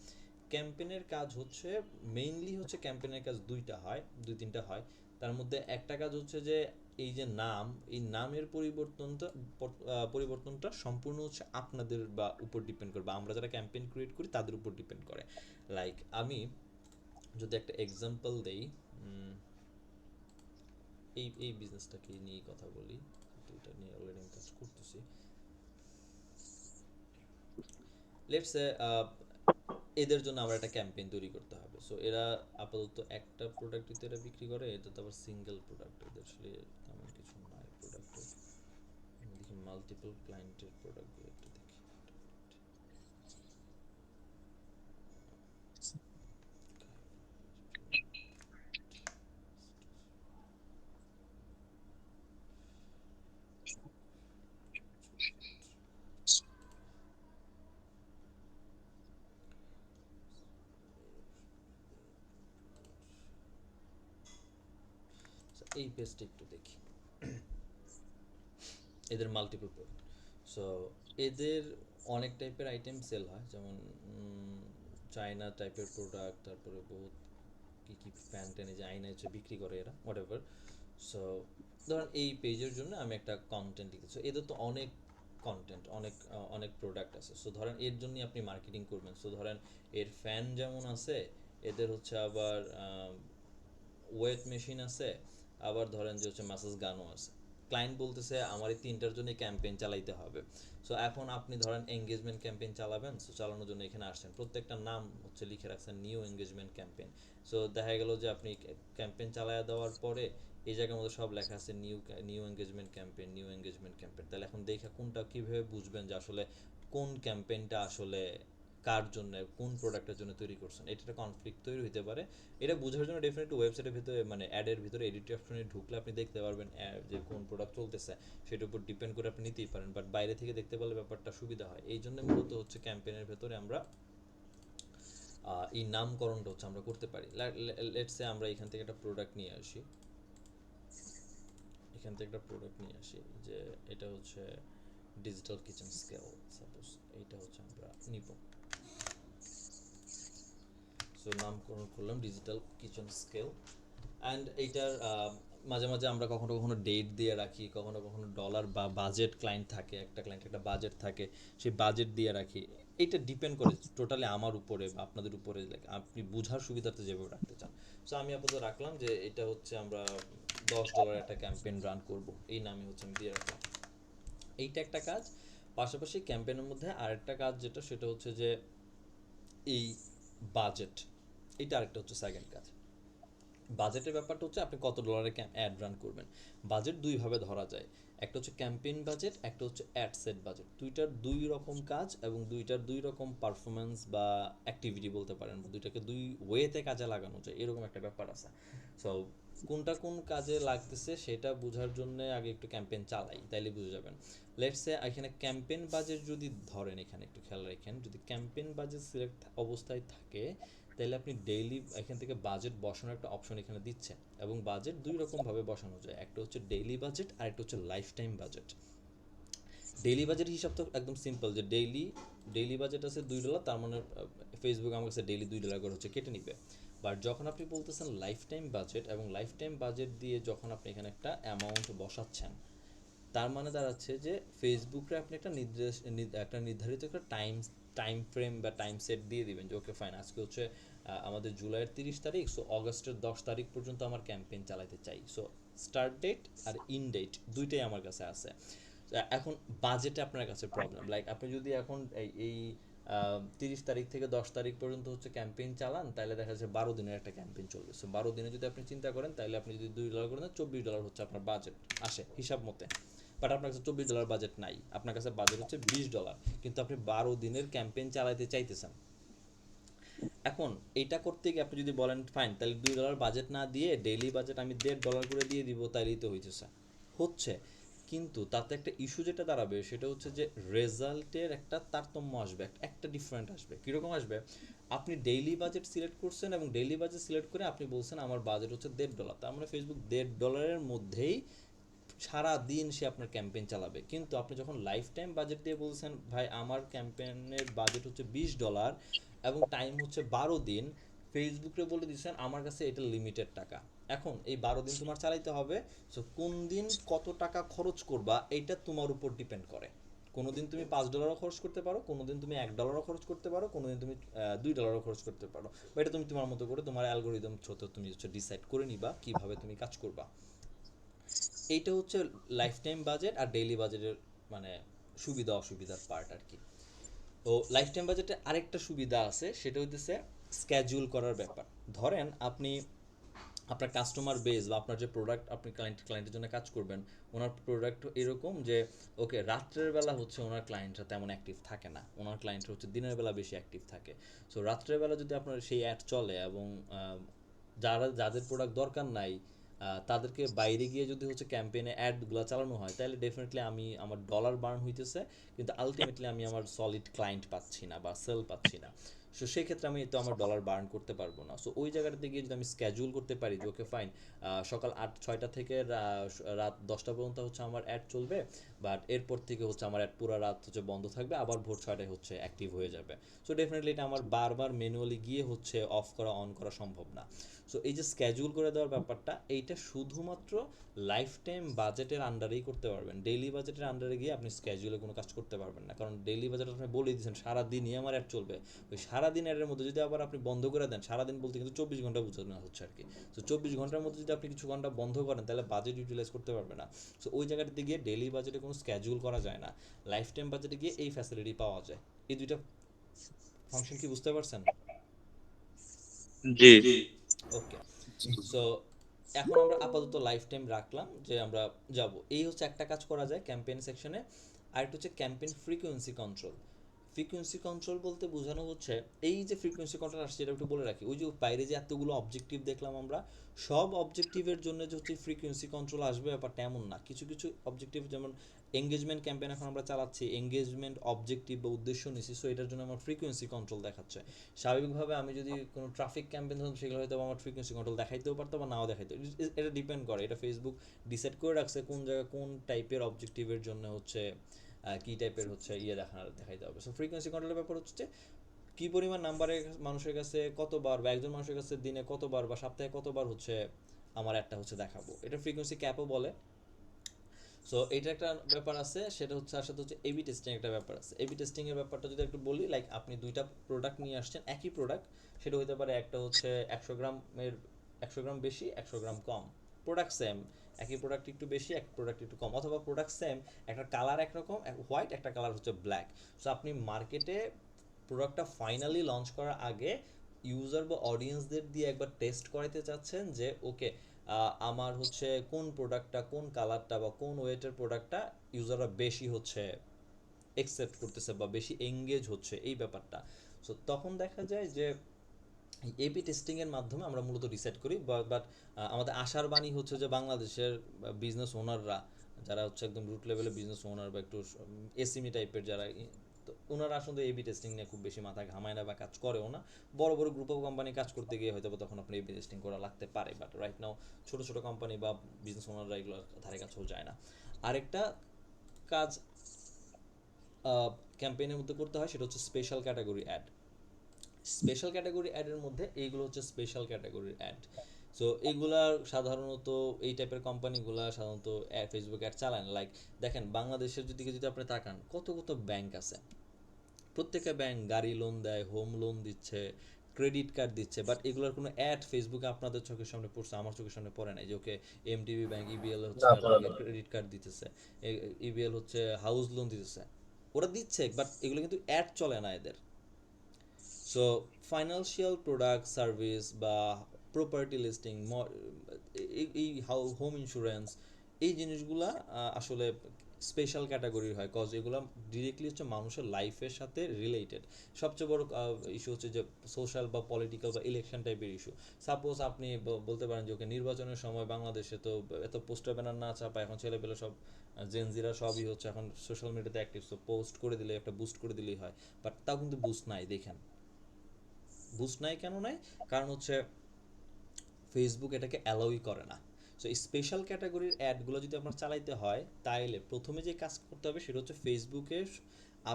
ক্যাম্পেইনের কাজ হচ্ছে মেইনলি হচ্ছে ক্যাম্পেইনের কাজ দুইটা হয়, দুই তিনটা হয়। তার মধ্যে একটা কাজ হচ্ছে যে এই যে নাম, এই নামের পরিবর্তনটা সম্পূর্ণ হচ্ছে আপনাদের বা উপর ডিপেন্ড করে, বা আমরা যারা ক্যাম্পেইন ক্রিয়েট করি তাদের উপর ডিপেন্ড করে। লাইক আমি যদি একটা এক্সাম্পল দেই, এই বিজনেসটাকে নিয়ে কথা বলি, তো এটা নিয়ে অলরেডি আমি কাজ করতেছি। লেটস সে এদের জন্য আমার একটা ক্যাম্পেইন তৈরি করতে হবে। সো এরা আপাতত একটা প্রোডাক্টই তো এরা বিক্রি করে, এটা তো আবার সিঙ্গেল প্রোডাক্ট, এদের আসলে তেমন কিছু নাই প্রোডাক্টের। দেখি মাল্টিপল ক্লায়েন্টের প্রোডাক্টগুলো একটু দেখি। এই পেজটা একটু দেখি, এদের মাল্টিপল প্রোডাক্ট। সো এদের অনেক টাইপের আইটেম সেল হয়, যেমন চায়না টাইপের প্রোডাক্ট, তারপরে বহুত কী কী ফ্যান ট্যান, এই যে আয়না হচ্ছে বিক্রি করে এরা, হোয়াট এভার। সো ধরেন এই পেজের জন্য আমি একটা কন্টেন্ট লিখেছি। সো এদের তো অনেক কন্টেন্ট, অনেক প্রোডাক্ট আছে। সো ধরেন এর জন্যই আপনি মার্কেটিং করবেন। সো ধরেন এর ফ্যান যেমন আছে, এদের হচ্ছে আবার ওয়েট মেশিন আছে, আবার ধরেন যে হচ্ছে ম্যাসাজ গানও আছে। ক্লায়েন্ট বলতেছে আমার এই তিনটার জন্য ক্যাম্পেইন চালাইতে হবে। সো এখন আপনি ধরেন এঙ্গেজমেন্ট ক্যাম্পেইন চালাবেন, সো চালানোর জন্য এখানে আসছেন, প্রত্যেকটার নাম হচ্ছে লিখে রাখছেন নিউ এঙ্গেজমেন্ট ক্যাম্পেইন। সো দেখা গেল যে আপনি ক্যাম্পেইন চালায় দেওয়ার পরে এই জায়গার মধ্যে সব লেখা আছে new engagement campaign, new engagement campaign. তাহলে এখন দেখা কোনটা কীভাবে বুঝবেন যে আসলে কোন ক্যাম্পেইনটা আসলে কার জন্য, কোন প্রোডাক্টের জন্য তৈরি করছেন, এটা একটা কনফ্লিক্ট তৈরি হতে পারে। এটা বোঝার জন্য ডেফিনেটলি ওয়েবসাইটের ভিতরে মানে অ্যাডের ভিতরে এডিট অপশনে ঢুকলে আপনি দেখতে পারবেন যে কোন প্রোডাক্ট চলতেছে, সেটার উপর ডিপেন্ড করে আপনি নিতেই পারেন। বাট বাইরে থেকে দেখতে পারলে ব্যাপারটা সুবিধা হয়। এই জন্য মূলত হচ্ছে ক্যাম্পেইনের ভেতরে আমরা এই নামকরণটা হচ্ছে আমরা করতে পারি। লেটস সে আমরা এখান থেকে একটা প্রোডাক্ট নিয়ে আসি, যে এটা হচ্ছে ডিজিটাল কিচেন স্কেল, সাপোজ এইটা হচ্ছে আমরা নিব। সো নামকরণ করলাম ডিজিটাল কিচেন স্কেল। অ্যান্ড এইটার মাঝে মাঝে আমরা কখনো কখনো ডেট দিয়ে রাখি, কখনো কখনো ডলার বা বাজেট, ক্লায়েন্ট থাকে একটা, ক্লায়েন্ট একটা বাজেট থাকে, সেই বাজেট দিয়ে রাখি। এইটা ডিপেন্ড করে টোটালি আমার উপরে বা আপনাদের উপরে, আপনি বোঝার সুবিধার্থে যেভাবে রাখতে চান। সো আমি আপাতত রাখলাম যে এটা হচ্ছে আমরা $10 একটা ক্যাম্পেইন রান করব, এই নামে হচ্ছে আমি দিয়ে রাখলাম। এইটা একটা কাজ। পাশাপাশি ক্যাম্পেইনের মধ্যে আরেকটা কাজ যেটা, সেটা হচ্ছে যে এই বাজেট, এটা আরেকটা হচ্ছে সেকেন্ড কাজ। বাজেটের ব্যাপারটা হচ্ছে আপনি কত ডলারের অ্যাড রান করবেন। বাজেট দুইভাবে ধরা যায়, একটা হচ্ছে ক্যাম্পেইন বাজেট, একটা হচ্ছে অ্যাড সেট বাজেট। দুইটার দুই রকম কাজ এবং দুইটার দুই রকম পারফরমেন্স বা অ্যাক্টিভিটি বলতে পারেন, দুইটাকে দুই ওয়েতে কাজে লাগানো যায়, এরকম একটা ব্যাপার আছে। সো কোনটা কোন কাজে লাগতেছে সেটা বোঝার জন্য আগে একটু ক্যাম্পেইন চালাই, তাইলে বুঝে যাবেন। লেটস সে এখানে ক্যাম্পেইন বাজেট যদি ধরেন, এখানে একটু খেয়াল রাখেন, যদি ক্যাম্পেইন বাজেট সিলেক্ট অবস্থায় থাকে তাহলে আপনি ডেইলি এখান থেকে বাজেট বসানোর একটা অপশন এখানে দিচ্ছে। এবং বাজেট দুই রকমভাবে বসানো যায়, একটা হচ্ছে ডেইলি বাজেট আর একটা হচ্ছে life time budget. Daily budget হিসাব তো একদম সিম্পল, যে ডেইলি বাজেট আছে $2, তার মানে ফেসবুক আমার কাছে ডেইলি $2 করে হচ্ছে কেটে নিবে। বাট যখন আপনি বলতেছেন লাইফ টাইম বাজেট, এবং লাইফ টাইম বাজেট দিয়ে যখন আপনি এখানে একটা অ্যামাউন্ট বসাচ্ছেন, তার মানে দাঁড়াচ্ছে যে ফেসবুকে আপনি একটা নির্ধারিত একটা টাইম ফ্রেম বা টাইম সেট দিয়ে দিবেন যে ওকে ফাইন, আজকে হচ্ছে আমাদের জুলাইয়ের 30 তারিখ, সো অগস্টের 10 তারিখ পর্যন্ত আমার ক্যাম্পেইন চালাতে চাই। সো স্টার্ট ডেট আর ইন ডেট দুইটাই আমার কাছে আছে। এখন বাজেটে আপনার কাছে প্রবলেম, লাইক আপনি যদি এখন এই 30 তারিখ থেকে 10 তারিখ পর্যন্ত হচ্ছে ক্যাম্পেইন চালান, তাহলে দেখা যাচ্ছে 12 দিনের একটা ক্যাম্পেইন চলবে। সো 12 দিনে যদি আপনি চিন্তা করেন, তাহলে আপনি যদি $2 করেন, $24 হচ্ছে আপনার বাজেট আসে হিসাব মতে। বাট আপনার কাছে $24 বাজেট নাই, আপনার কাছে বাজেট হচ্ছে $20, কিন্তু আপনি 12 দিনের ক্যাম্পেইন চালাইতে চাইতেছেন। এখন এইটা করতে গিয়ে আপনি যদি বলেন ফাইন, তাহলে $2 বাজেট না দিয়ে ডেইলি বাজেট আমি $1.5 করে দিয়ে দিব, তাইলেই তো হইতেছে, হচ্ছে। কিন্তু তাতে একটা ইস্যু যেটা দাঁড়াবে সেটা হচ্ছে যে রেজাল্টের একটা তারতম্য আসবে, একটা ডিফারেন্ট আসবে। কীরকম আসবে? আপনি ডেইলি বাজেট সিলেক্ট করছেন এবং ডেইলি বাজেট সিলেক্ট করে আপনি বলছেন আমার বাজেট হচ্ছে $1.5, তার মানে ফেসবুক $1.5 মধ্যেই সারা দিন সে আপনার ক্যাম্পেইন চালাবে। কিন্তু আপনি যখন লাইফ টাইম বাজেট দিয়ে বলছেন ভাই আমার ক্যাম্পেইনের বাজেট হচ্ছে $20 এবং টাইম হচ্ছে 12 দিন, ফেসবুকে বলে দিচ্ছেন আমার কাছে এটা লিমিটেড টাকা, এখন এই 12 দিন তোমার চালাইতে হবে। সো কোন দিন কত টাকা খরচ করবা এইটা তোমার উপর ডিপেন্ড করে। কোনো দিন তুমি $5 খরচ করতে পারো, কোনো দিন তুমি $1 খরচ করতে পারো, কোনো দিন তুমি $2 খরচ করতে পারো। বা এটা তুমি তোমার মতো করে তোমার অ্যালগোরিদম ছোট তুমি হচ্ছে ডিসাইড করে নিবা কিভাবে তুমি কাজ করবা। এইটা হচ্ছে লাইফ টাইম বাজেট আর ডেইলি বাজেটের মানে সুবিধা অসুবিধার পার্ট আর কি। তো লাইফ টাইম বাজেটে আরেকটা সুবিধা আছে, সেটা হইতেছে স্ক্যাজুয়াল করার ব্যাপার। ধরেন আপনি আপনার কাস্টমার বেস বা আপনার যে প্রোডাক্ট আপনি ক্লায়েন্টের জন্য কাজ করবেন, ওনার প্রোডাক্ট এরকম যে ওকে রাত্রের বেলা হচ্ছে ওনার ক্লায়েন্টরা তেমন অ্যাক্টিভ থাকে না, ওনার ক্লায়েন্টরা হচ্ছে দিনের বেলা বেশি অ্যাক্টিভ থাকে। সো রাত্রের বেলা যদি আপনার সেই অ্যাড চলে এবং যাদের প্রোডাক্ট দরকার নাই তাদেরকে বাইরে গিয়ে যদি হচ্ছে ক্যাম্পেইনে অ্যাডগুলো চালানো হয়, তাহলে ডেফিনেটলি আমি আমার ডলার বার্ন হইতেছে, কিন্তু আলটিমেটলি আমি আমার সলিড ক্লায়েন্ট পাচ্ছি না বা সেল পাচ্ছি না। সো সেক্ষেত্রে আমি তো আমার ডলার বার্ন করতে পারবো না। সো ওই জায়গাটাতে গিয়ে যদি আমি স্ক্যাজুয়াল করতে পারি যে ওকে ফাইন, সকাল 6টা থেকে রাত 10টা পর্যন্ত হচ্ছে আমার অ্যাড চলবে, বাট এরপর থেকে হচ্ছে আমার অ্যাড পুরো রাত হচ্ছে বন্ধ থাকবে, আবার ভোর 6টায় হচ্ছে অ্যাক্টিভ হয়ে যাবে। সো ডেফিনেটলি এটা আমার বারবার ম্যানুয়ালি গিয়ে হচ্ছে অফ করা অন করা সম্ভব না। সো এই যে স্ক্যাজুয়াল করে দেওয়ার ব্যাপারটা, এইটা শুধুমাত্র লাইফ টাইম বাজেটের আন্ডারেই করতে পারবেন। ডেইলি বাজেটের আন্ডারে গিয়ে আপনি স্ক্যাজুয়ালে কোনো কাজ করতে পারবেন না, কারণ ডেইলি বাজেট আপনি বলেই দিয়েছেন সারাদিনই আমার অ্যাড চলবে। ওই সারাদিন অ্যাডের মধ্যে যদি আবার আপনি বন্ধ করে দেন, সারাদিন বলতে কিন্তু 24 ঘন্টা বোঝানো হচ্ছে আর কি। তো 24 ঘন্টার মধ্যে যদি আপনি কিছু ঘন্টা বন্ধ করেন, তাহলে বাজেট ইউটিলাইজ করতে পারবে না। সো ওই জায়গাটাতে গিয়ে ডেইলি বাজেটে কোনো স্ক্যাজুয়াল করা যায় না, লাইফ টাইম বাজেটে গিয়ে এই ফ্যাসিলিটি পাওয়া যায়। এই দুইটা ফাংশন কি বুঝতে পারছেন?
জি।
ওকে।
জি।
সো এখন আমরা আপাতত লাইফ টাইম রাখলাম যে আমরা যাব। এই হচ্ছে একটা কাজ করা যায় ক্যাম্পেইন সেকশনে। আরেকটা হচ্ছে campaign frequency control. Frequency control বলতে বোঝানো হচ্ছে এই যে ফ্রিকোয়েন্সি কন্ট্রোল আসছে, এটা একটু বলে রাখি। ওই যে বাইরে যে এতগুলো অবজেক্টিভ দেখলাম আমরা, সব অবজেক্টিভের জন্য যে হচ্ছে ফ্রিকোয়েন্সি কন্ট্রোল আসবে ব্যাপারটা এমন না। কিছু কিছু অবজেক্টিভ, যেমন এঙ্গেজমেন্ট ক্যাম্পেইন এখন আমরা চালাচ্ছি, এঙ্গেজমেন্ট অবজেক্টিভ বা উদ্দেশ্য নিছি, সো এটার জন্য আমার ফ্রিকোয়েন্সি কন্ট্রোল দেখাচ্ছে। স্বাভাবিকভাবে আমি যদি কোনো ট্রাফিক ক্যাম্পেইন হতো, সেগুলো হয়তো আমার ফ্রিকোয়েন্সি কন্ট্রোল দেখাইতেও পারতো বা নাও দেখাইতো। এটা ডিপেন্ড করে, এটা ফেসবুক ডিসাইড করে রাখছে কোন জায়গায় কোন টাইপের অবজেক্টিভের জন্য হচ্ছে কী টাইপের হচ্ছে দেখাইতে হবে। সো ফ্রিকোয়েন্সি কন্ট্রোলের ব্যাপার হচ্ছে কী পরিমাণ নাম্বারে মানুষের কাছে কতবার, বা একজন মানুষের কাছে দিনে কতবার বা সপ্তাহে কতবার হচ্ছে আমার একটা হচ্ছে দেখাবো, এটা ফ্রিকোয়েন্সি ক্যাপও বলে। সো এটা একটা ব্যাপার আছে, সেটা হচ্ছে আর সাথে হচ্ছে এবি টেস্টিং একটা ব্যাপার আছে। এবি টেস্টিং এর ব্যাপারটা যদি একটু বলি, লাইক আপনি দুইটা প্রোডাক্ট নিয়ে আসছেন, একই প্রোডাক্ট, সেটা হতে পারে একটা হচ্ছে 100 গ্রামের 100 গ্রাম বেশি, 100 গ্রাম কম, প্রোডাক্ট সেম, একই প্রোডাক্ট একটু বেশি, এক প্রোডাক্ট একটু কম, অথবা প্রোডাক্ট সেম, একটা কালার একরকম হোয়াইট, একটা কালার হচ্ছে ব্ল্যাক। সো আপনি মার্কেটে প্রোডাক্টটা ফাইনালি লঞ্চ করার আগে ইউজার বা অডিয়েন্সদের দিয়ে একবার টেস্ট করাইতে চাচ্ছেন যে ওকে আমার হচ্ছে কোন প্রোডাক্টটা, কোন কালারটা বা কোন ওয়েটের প্রোডাক্টটা ইউজাররা বেশি হচ্ছে অ্যাকসেপ্ট করতেছে বা বেশি এঙ্গেজ হচ্ছে এই ব্যাপারটা। সো তখন দেখা যায় যে এবি টেস্টিংয়ের মাধ্যমে আমরা মূলত ডিসাইড করি। বাট আমাদের আশার বাণী হচ্ছে যে বাংলাদেশের বিজনেস ওনাররা যারা হচ্ছে একদম রুট লেভেলে বিজনেস ওনার বা একটু এসএমই টাইপের যারা, তো ওনারা আসলে এবি টেস্টিং নিয়ে খুব বেশি মাথা ঘামায় না বা কাজ করেও না। বড় বড় গ্রুপ অফ কোম্পানি কাজ করতে গিয়ে হয়তো তখন আপনি এবি টেস্টিং করা লাগতে পারে, বাট রাইট নাও ছোটো ছোটো কোম্পানি বা বিজনেস ওনাররা এগুলো ধারে কাছেও যায় না। আরেকটা কাজ ক্যাম্পেইনের মধ্যে করতে হয়, সেটা হচ্ছে special category ad. Special category অ্যাডের মধ্যে এইগুলো হচ্ছে স্পেশাল ক্যাটাগরির অ্যাড। সো এগুলা সাধারণত এই টাইপের কোম্পানিগুলা সাধারণত ফেসবুক অ্যাড চালায় না। লাইক দেখেন বাংলাদেশের দিকে যদি আপনি তাকান, কত কত ব্যাংক আছে, প্রত্যেকটা ব্যাংক গাড়ি লোন দেয়, হোম লোন দিচ্ছে, ক্রেডিট কার্ড দিচ্ছে, বাট এগুলোর কোনো অ্যাড ফেসবুকে আপনাদের চোখের সামনে পড়ছে, আমার চোখের সামনে পড়ে নাই যে ওকে এমটিবি ব্যাংক, ইবিএল হচ্ছে
না, পড়া
আপনাকে
না।
ক্রেডিট কার্ড দিতেছে, ইবিএল হচ্ছে হাউস লোন দিতেছে, ওরা দিচ্ছে, বাট এগুলো কিন্তু অ্যাড চলে না এদের। সো ফাইন্যান্সিয়াল প্রোডাক্ট সার্ভিস বা প্রপার্টি লিস্টিং, এই হোম ইন্স্যুরেন্স, এই জিনিসগুলা আসলে স্পেশাল ক্যাটাগরির হয়, কজ এগুলো ডিরেক্টলি হচ্ছে মানুষের লাইফের সাথে রিলেটেড। সবচেয়ে বড় ইস্যু হচ্ছে যে সোশ্যাল বা পলিটিক্যাল বা ইলেকশন টাইপের ইস্যু। সাপোজ আপনি বলতে পারেন যে ওকে নির্বাচনের সময় বাংলাদেশে তো এত পোস্টার ব্যানার না চাপা, এখন ছেলেপেলে সব জেনজিরা সবই হচ্ছে এখন সোশ্যাল মিডিয়াতে অ্যাক্টিভ, সো পোস্ট করে দিলে একটা বুস্ট করে দিলেই হয়। বাট তাও কিন্তু বুস্ট নাই, দেখেন বুস্ট নাই কেন নাই, কারণ হচ্ছে ফেসবুক এটাকে অ্যালাউই করে না। সো এই স্পেশাল ক্যাটাগরির অ্যাডগুলো যদি আপনার চালাইতে হয়, তাইলে প্রথমে যে কাজ করতে হবে সেটা হচ্ছে ফেসবুকে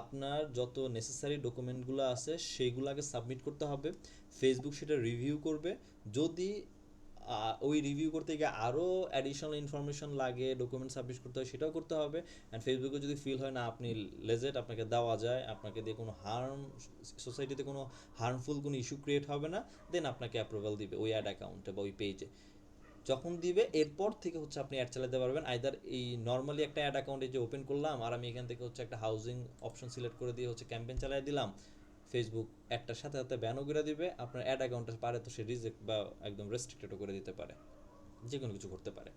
আপনার যত নেসেসারি ডকুমেন্টগুলো আছে সেগুলোকে সাবমিট করতে হবে। ফেসবুক সেটা রিভিউ করবে। যদি ওই রিভিউ করতে গিয়ে আরও অ্যাডিশনাল ইনফরমেশন লাগে, ডকুমেন্ট সাবমিট করতে হয়, সেটাও করতে হবে। অ্যান্ড ফেসবুকে যদি ফিল হয় না আপনি লেজেট, আপনাকে দেওয়া যায়, আপনাকে দিয়ে কোনো সোসাইটিতে কোনো হার্মফুল কোনো ইস্যু ক্রিয়েট হবে না, দেন আপনাকে অ্যাপ্রুভাল দিবে ওই অ্যাড অ্যাকাউন্টে বা ওই পেজে। যখন দিবে এরপর থেকে হচ্ছে আপনি অ্যাড চালাতে পারবেন। আইদার এই নর্মালি একটা অ্যাড অ্যাকাউন্টে যে ওপেন করলাম আর আমি এখান থেকে হচ্ছে একটা হাউজিং অপশন সিলেক্ট করে দিয়ে হচ্ছে ক্যাম্পেইন চালাই দিলাম, ফেসবুক একটার সাথে সাথে ব্যানও করে দিবে। আপনার অ্যাড অ্যাকাউন্টে পারে তো সে রিজেক্ট বা একদম রেস্ট্রিক্টেডও করে দিতে পারে, যে কোনো কিছু করতে পারে।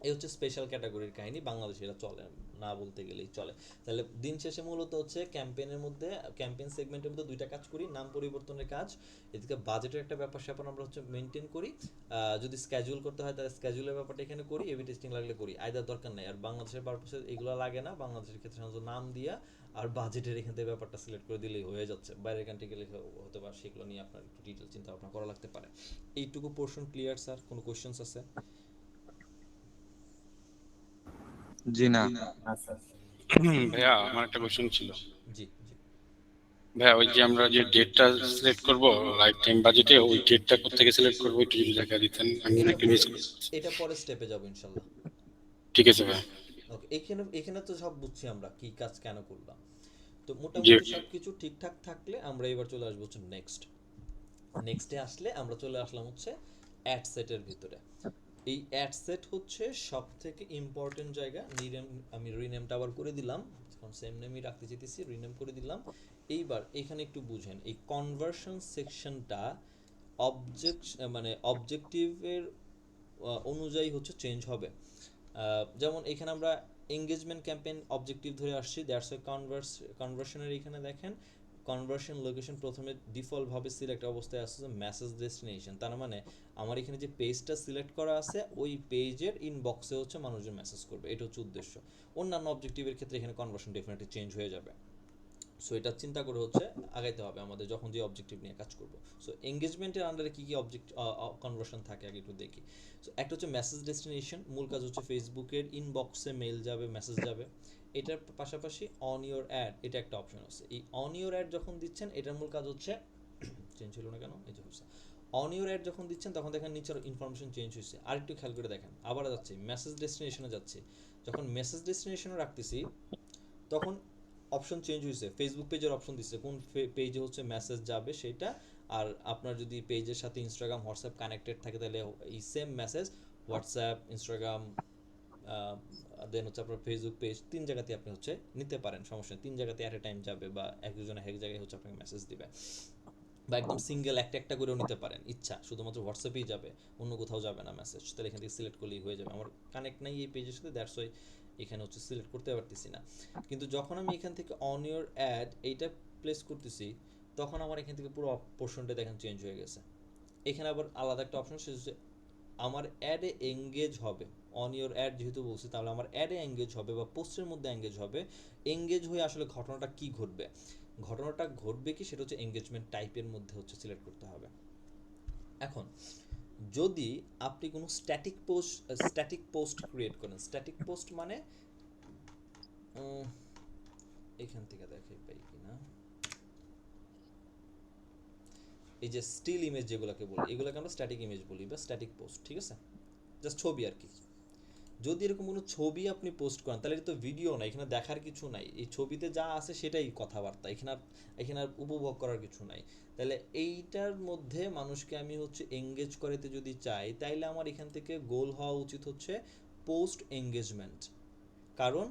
এই হচ্ছে স্পেশাল ক্যাটাগরির কাহিনী, বাংলাদেশে এটা চলে না বলতে গেলেই চলে। তাহলে দিন শেষে মূলত হচ্ছে ক্যাম্পেইনের মধ্যে, ক্যাম্পেইন সেগমেন্টের মধ্যে দুইটা কাজ করি, নাম পরিবর্তনের কাজ, এদিকে বাজেটের একটা ব্যাপার স্যাপার আমরা হচ্ছে মেনটেন করি। যদি স্ক্যাজুয়াল করতে হয় তাহলে স্ক্যাজুয়ালের ব্যাপারটা এখানে করি, এবি টেস্টিং লাগলে করি, আইদার দরকার নেই। আর বাংলাদেশের পারপাসে এগুলো লাগে না, বাংলাদেশের ক্ষেত্রে সাধারণত নাম দিয়া আর বাজেটের এখান থেকে ব্যাপারটা সিলেক্ট করে দিলেই হয়ে যাচ্ছে। বাইরের কান্ট্রি গেলে হতে পারে সেগুলো নিয়ে আপনার একটু ডিটেল চিন্তা ভাবনা করা লাগতে পারে। এইটুকু পোর্শন ক্লিয়ার স্যার? কোনো কোয়েশ্চেন্স আছে?
জি না।
আচ্ছা
ভাইয়া আমার একটা কোশ্চেন ছিল।
জি জি।
ভাইয়া ওই যে আমরা যে ডেটটা সিলেক্ট করব লাইফ টাইম বাজেটে, ওই ডেটটা কোত্থেকে সিলেক্ট করবো একটু যদি দেখা দিতেন, আমি
এটা
একটু মিস করি।
এটা পরের স্টেপে যাবো ইনশাল্লাহ।
ঠিক আছে ভাইয়া।
ওকে, এখানে এখানে তো সব বুঝছি আমরা কি কাজ কেন করলাম। তো
জি।
মোটামুটি সব কিছু ঠিকঠাক থাকলে আমরা এবার চলে আসবো হচ্ছে নেক্সটে আসলে আমরা চলে আসলাম হচ্ছে অ্যাড সেটের ভিতরে। এই অ্যাড সেট হচ্ছে সব থেকে ইম্পর্টেন্ট জায়গা। আমি রিনেমটা আবার করে দিলাম, এখন সেম নেমই রাখতে চাইতেছি, রিনেম করে দিলাম। এইবার এখানে একটু বুঝেন, এই কনভার্সন সেকশনটা অবজেক্ট মানে অবজেক্টিভের অনুযায়ী হচ্ছে চেঞ্জ হবে। যেমন এখানে আমরা এঙ্গেজমেন্ট ক্যাম্পেইন অবজেক্টিভ ধরে আসছি, দ্যাটস ওয়াই কনভার্সনের এখানে দেখেন কনভার্সন লোকেশন প্রথমে ডিফল্ট ভাবে সিলেক্ট অবস্থায় আসছে মেসেজ ডেস্টিনেশন। তার মানে আমার এখানে যে পেজটা সিলেক্ট করা আছে ওই পেজের ইনবক্সে হচ্ছে মানুষজন মেসেজ করবে, এটা হচ্ছে উদ্দেশ্য। অন্যান্য অবজেক্টিভের ক্ষেত্রে এখানে কনভার্সন ডেফিনেটলি চেঞ্জ হয়ে যাবে। সো এটা চিন্তা করে হচ্ছে আগাইতে হবে আমাদের যখন যে অবজেক্টিভ নিয়ে কাজ করব। সো এঙ্গেজমেন্টের আন্ডারে কী কী অবজেক্ট কনভার্সন থাকে আগে একটু দেখি। সো একটা হচ্ছে মেসেজ ডেস্টিনেশন, মূল কাজ হচ্ছে ফেসবুকের ইনবক্সে মেল যাবে, মেসেজ যাবে। এটার পাশাপাশি অন ইওর অ্যাড, এটা একটা অপশন আছে। এই অন ইওর অ্যাড যখন দিচ্ছেন এটার মূল কাজ হচ্ছে চেঞ্জ হলো না কেন, এই যে হচ্ছে অন ইওর অ্যাড যখন দিচ্ছেন তখন দেখেন নিচের ইনফরমেশন চেঞ্জ হয়েছে। আরেকটু খেয়াল করে দেখেন, আবার যাচ্ছে মেসেজ ডেস্টিনেশনে যাচ্ছে, যখন মেসেজ ডেস্টিনেশনে রাখতেছি তখন অপশন চেঞ্জ হয়েছে, ফেসবুক পেজের অপশন দিচ্ছে কোন পেজে হচ্ছে মেসেজ যাবে সেটা। আর আপনার যদি পেজের সাথে ইনস্টাগ্রাম হোয়াটসঅ্যাপ কানেক্টেড থাকে তাহলে এই সেম মেসেজ হোয়াটসঅ্যাপ, ইনস্টাগ্রাম, দেন হচ্ছে আপনার ফেসবুক পেজ, তিন জায়গাতে আপনি হচ্ছে নিতে পারেন, সমস্যা নেই। তিন জায়গাতে অ্যাট এ টাইম যাবে বা একজন এক জায়গায় হচ্ছে আপনাকে মেসেজ দিবে, বা একদম সিঙ্গেল একটা একটা করেও নিতে পারেন ইচ্ছা, শুধুমাত্র হোয়াটসঅ্যাপেই যাবে, অন্য কোথাও যাবে না মেসেজ। তাহলে এখান থেকে সিলেক্ট করলেই হয়ে যাবে। আমার কানেক্ট নাই এই পেজের সাথে, দ্যাটস ওয়াই এখানে হচ্ছে সিলেক্ট করতে পারতেছি না। কিন্তু যখন আমি এখান থেকে অন ইওর অ্যাড এইটা প্লেস করতেছি তখন আমার এখান থেকে পুরো পোর্শনটা দেখেন চেঞ্জ হয়ে গেছে। এখানে আবার আলাদা একটা অপশন, সেটা হচ্ছে আমার অ্যাডে এঙ্গেজ হবে। অন ইওর অ্যাড যেহেতু বলছি তাহলে আমার অ্যাডে এঙ্গেজ হবে বা পোস্টের মধ্যে এঙ্গেজ হবে। এঙ্গেজ হয়ে আসলে ঘটনাটা কি ঘটবে, ঘটনাটা ঘটবে কি সেটা হচ্ছে এঙ্গেজমেন্ট টাইপের মধ্যে হচ্ছে সিলেক্ট করতে হবে। এখন যদি আপনি কোনো স্ট্যাটিক পোস্ট ক্রিয়েট করেন, স্ট্যাটিক পোস্ট মানে এখান থেকে দেখে পাই কিনা, এই যে স্টিল ইমেজ যেগুলোকে বলি এগুলোকে আমরা স্ট্যাটিক ইমেজ বলি বা স্ট্যাটিক পোস্ট, ঠিক আছে, জাস্ট ছবি আর কি। যদি এরকম কোনো ছবি আপনি পোস্ট করেন তাহলে এটা তো ভিডিও না, এখানে দেখার কিছু নাই, এই ছবিতে যা আছে সেটাই কথাবার্তা, এখানে আর উপভোগ করার কিছু নাই। তাহলে এইটার মধ্যে মানুষকে আমি হচ্ছে এঙ্গেজ করাতে যদি চাই তাইলে আমার এখান থেকে গোল হওয়া উচিত হচ্ছে পোস্ট এঙ্গেজমেন্ট। কারণ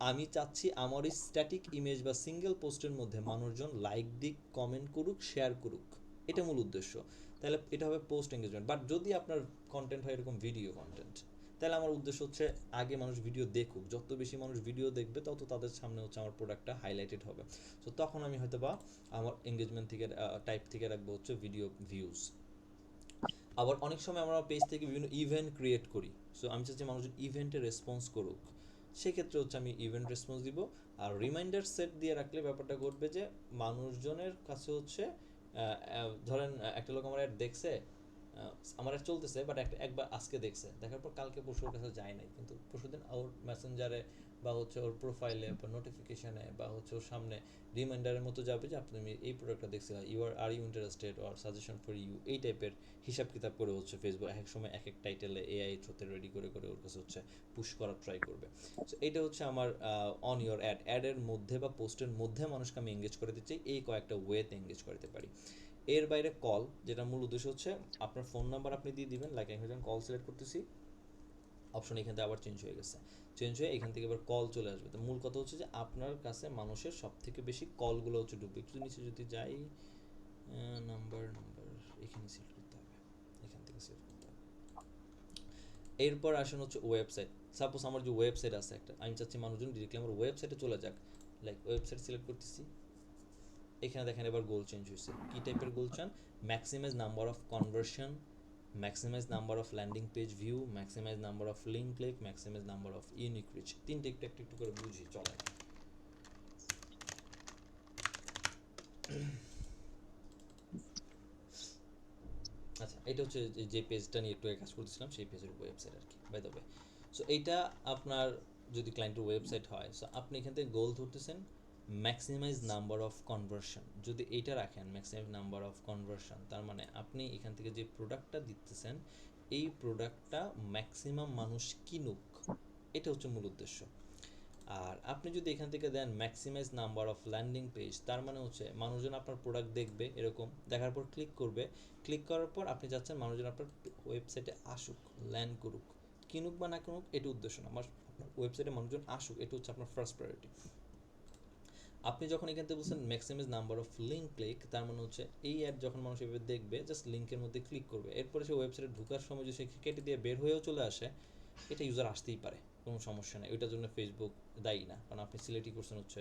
আমি চাচ্ছি আমার ওই স্ট্যাটিক ইমেজ বা সিঙ্গেল পোস্টের মধ্যে মানুষজন লাইক দিক, কমেন্ট করুক, শেয়ার করুক, এটা মূল উদ্দেশ্য। তাহলে এটা হবে পোস্ট এঙ্গেজমেন্ট। বাট যদি আপনার কন্টেন্ট হয় এরকম ভিডিও কন্টেন্ট, তাহলে আমার উদ্দেশ্য হচ্ছে আগে মানুষ ভিডিও দেখুক, যত বেশি মানুষ ভিডিও দেখবে তত তাদের সামনে হচ্ছে আমার প্রোডাক্টটা হাইলাইটেড হবে। সো তখন আমি হয়তো বা আমার এঙ্গেজমেন্ট থেকে টাইপ থেকে রাখবো হচ্ছে ভিডিও ভিউজ। আবার অনেক সময় আমরা পেজ থেকে বিভিন্ন ইভেন্ট ক্রিয়েট করি। সো আমি চাচ্ছি মানুষজন ইভেন্টে রেসপন্স করুক, সেক্ষেত্রে হচ্ছে আমি ইভেন্ট রেসপন্স দিব। আর রিমাইন্ডার সেট দিয়ে রাখলে ব্যাপারটা ঘটবে যে মানুষজনের কাছে হচ্ছে ধরেন একটা লোক আমার অ্যাড দেখছে, আমার অ্যাড চলতেছে, বাট একবার আজকে দেখছে, দেখার পর কালকে পরশু ওর কাছে যায় নাই, কিন্তু পরশুদিন ওর মেসেঞ্জারে বা হচ্ছে ওর প্রোফাইলে বা নোটিফিকেশানে বা হচ্ছে ওর সামনে রিমাইন্ডারের মতো যাবে যে আপনি এই প্রোডাক্টটা দেখছি, are you interested or suggestion for you, এই টাইপের হিসাব কিতাব করে হচ্ছে ফেসবুক এক এক সময় এক এক টাইটেলে এআই থ্রুতে রেডি করে করে ওর কাছে হচ্ছে পুশ করার ট্রাই করবে। সো এটা হচ্ছে আমার অন ইওর অ্যাডের মধ্যে বা পোস্টের মধ্যে মানুষকে আমি এঙ্গেজ করে দিচ্ছি, এই কয়েকটা ওয়েতে এঙ্গেজ করতে পারি। এর বাইরে কল, যেটা মূল উদ্দেশ্য হচ্ছে আপনার ফোন নাম্বার আপনি দিয়ে দিবেন, লাইক আমি যখন কল সিলেক্ট করতেছি অপশন এখান থেকে আবার চেঞ্জ হয়ে গেছে, চেঞ্জ হয়ে এখান থেকে এবার কল চলে আসবে। তো মূল কথা হচ্ছে যে আপনার কাছে মানুষের সব থেকে বেশি কলগুলো হচ্ছে ঢুকবে। একটু নিচে যদি যাই, নাম্বার এখানে সিলেক্ট করতে হবে, এখান থেকে সিলেক্ট করতে হবে। এরপর আসেন হচ্ছে ওয়েবসাইট। সাপোজ আমার যে ওয়েবসাইট আছে একটা, আমি চাচ্ছি মানুষজন ডিরেক্টলি আমার ওয়েবসাইটে চলে যাক, লাইক ওয়েবসাইট সিলেক্ট করতেছি। এখানে দেখেন এবার গোল চেঞ্জ হয়েছে। কী টাইপের গোল চান? Maximise number of conversion, maximise number of landing page view, maximise number of link click, maximise number of unique reach. তিনটে একটু একটু একটু করে বুঝি চলে। আচ্ছা, এটা হচ্ছে যে পেজটা নিয়ে একটু কাজ করতেছিলাম সেই পেজের ওয়েবসাইট আর কি, বাই দ্য ওয়ে। সো এইটা আপনার যদি ক্লায়েন্টের ওয়েবসাইট হয়, সো আপনি এখান থেকে গোল ধরতেছেন ম্যাক্সিমাইজ নাম্বার অফ কনভার্সন। যদি এইটা রাখেন ম্যাক্সিমাইজ নাম্বার অফ কনভার্সন, তার মানে আপনি এখান থেকে যে প্রোডাক্টটা দিতেছেন এই প্রোডাক্টটা ম্যাক্সিমাম মানুষ কিনুক, এটা হচ্ছে মূল উদ্দেশ্য। আর আপনি যদি এখান থেকে দেন maximize number of landing page, তার মানে হচ্ছে মানুষজন আপনার প্রোডাক্ট দেখবে, এরকম দেখার পর ক্লিক করবে, ক্লিক করার পর আপনি চাচ্ছেন মানুষজন আপনার ওয়েবসাইটে আসুক, ল্যান্ড করুক, কিনুক বা না কিনুক এটা উদ্দেশ্য না, আমার আপনার ওয়েবসাইটে মানুষজন আসুক, এটা হচ্ছে আপনার ফার্স্ট প্রায়োরিটি। আপনি যখন এখান থেকে বলছেন maximise number of link click, তার মানে হচ্ছে এই অ্যাড যখন মানুষ এভাবে দেখবে জাস্ট লিঙ্কের মধ্যে ক্লিক করবে, এরপরে সে ওয়েবসাইটে ঢোকার সময় যদি সে কেটে দিয়ে বের হয়েও চলে আসে, এটা ইউজার আসতেই পারে, কোনো সমস্যা নেই, ওইটার জন্য ফেসবুক দায়ী না, কারণ আপনি সিলেক্টই করছেন হচ্ছে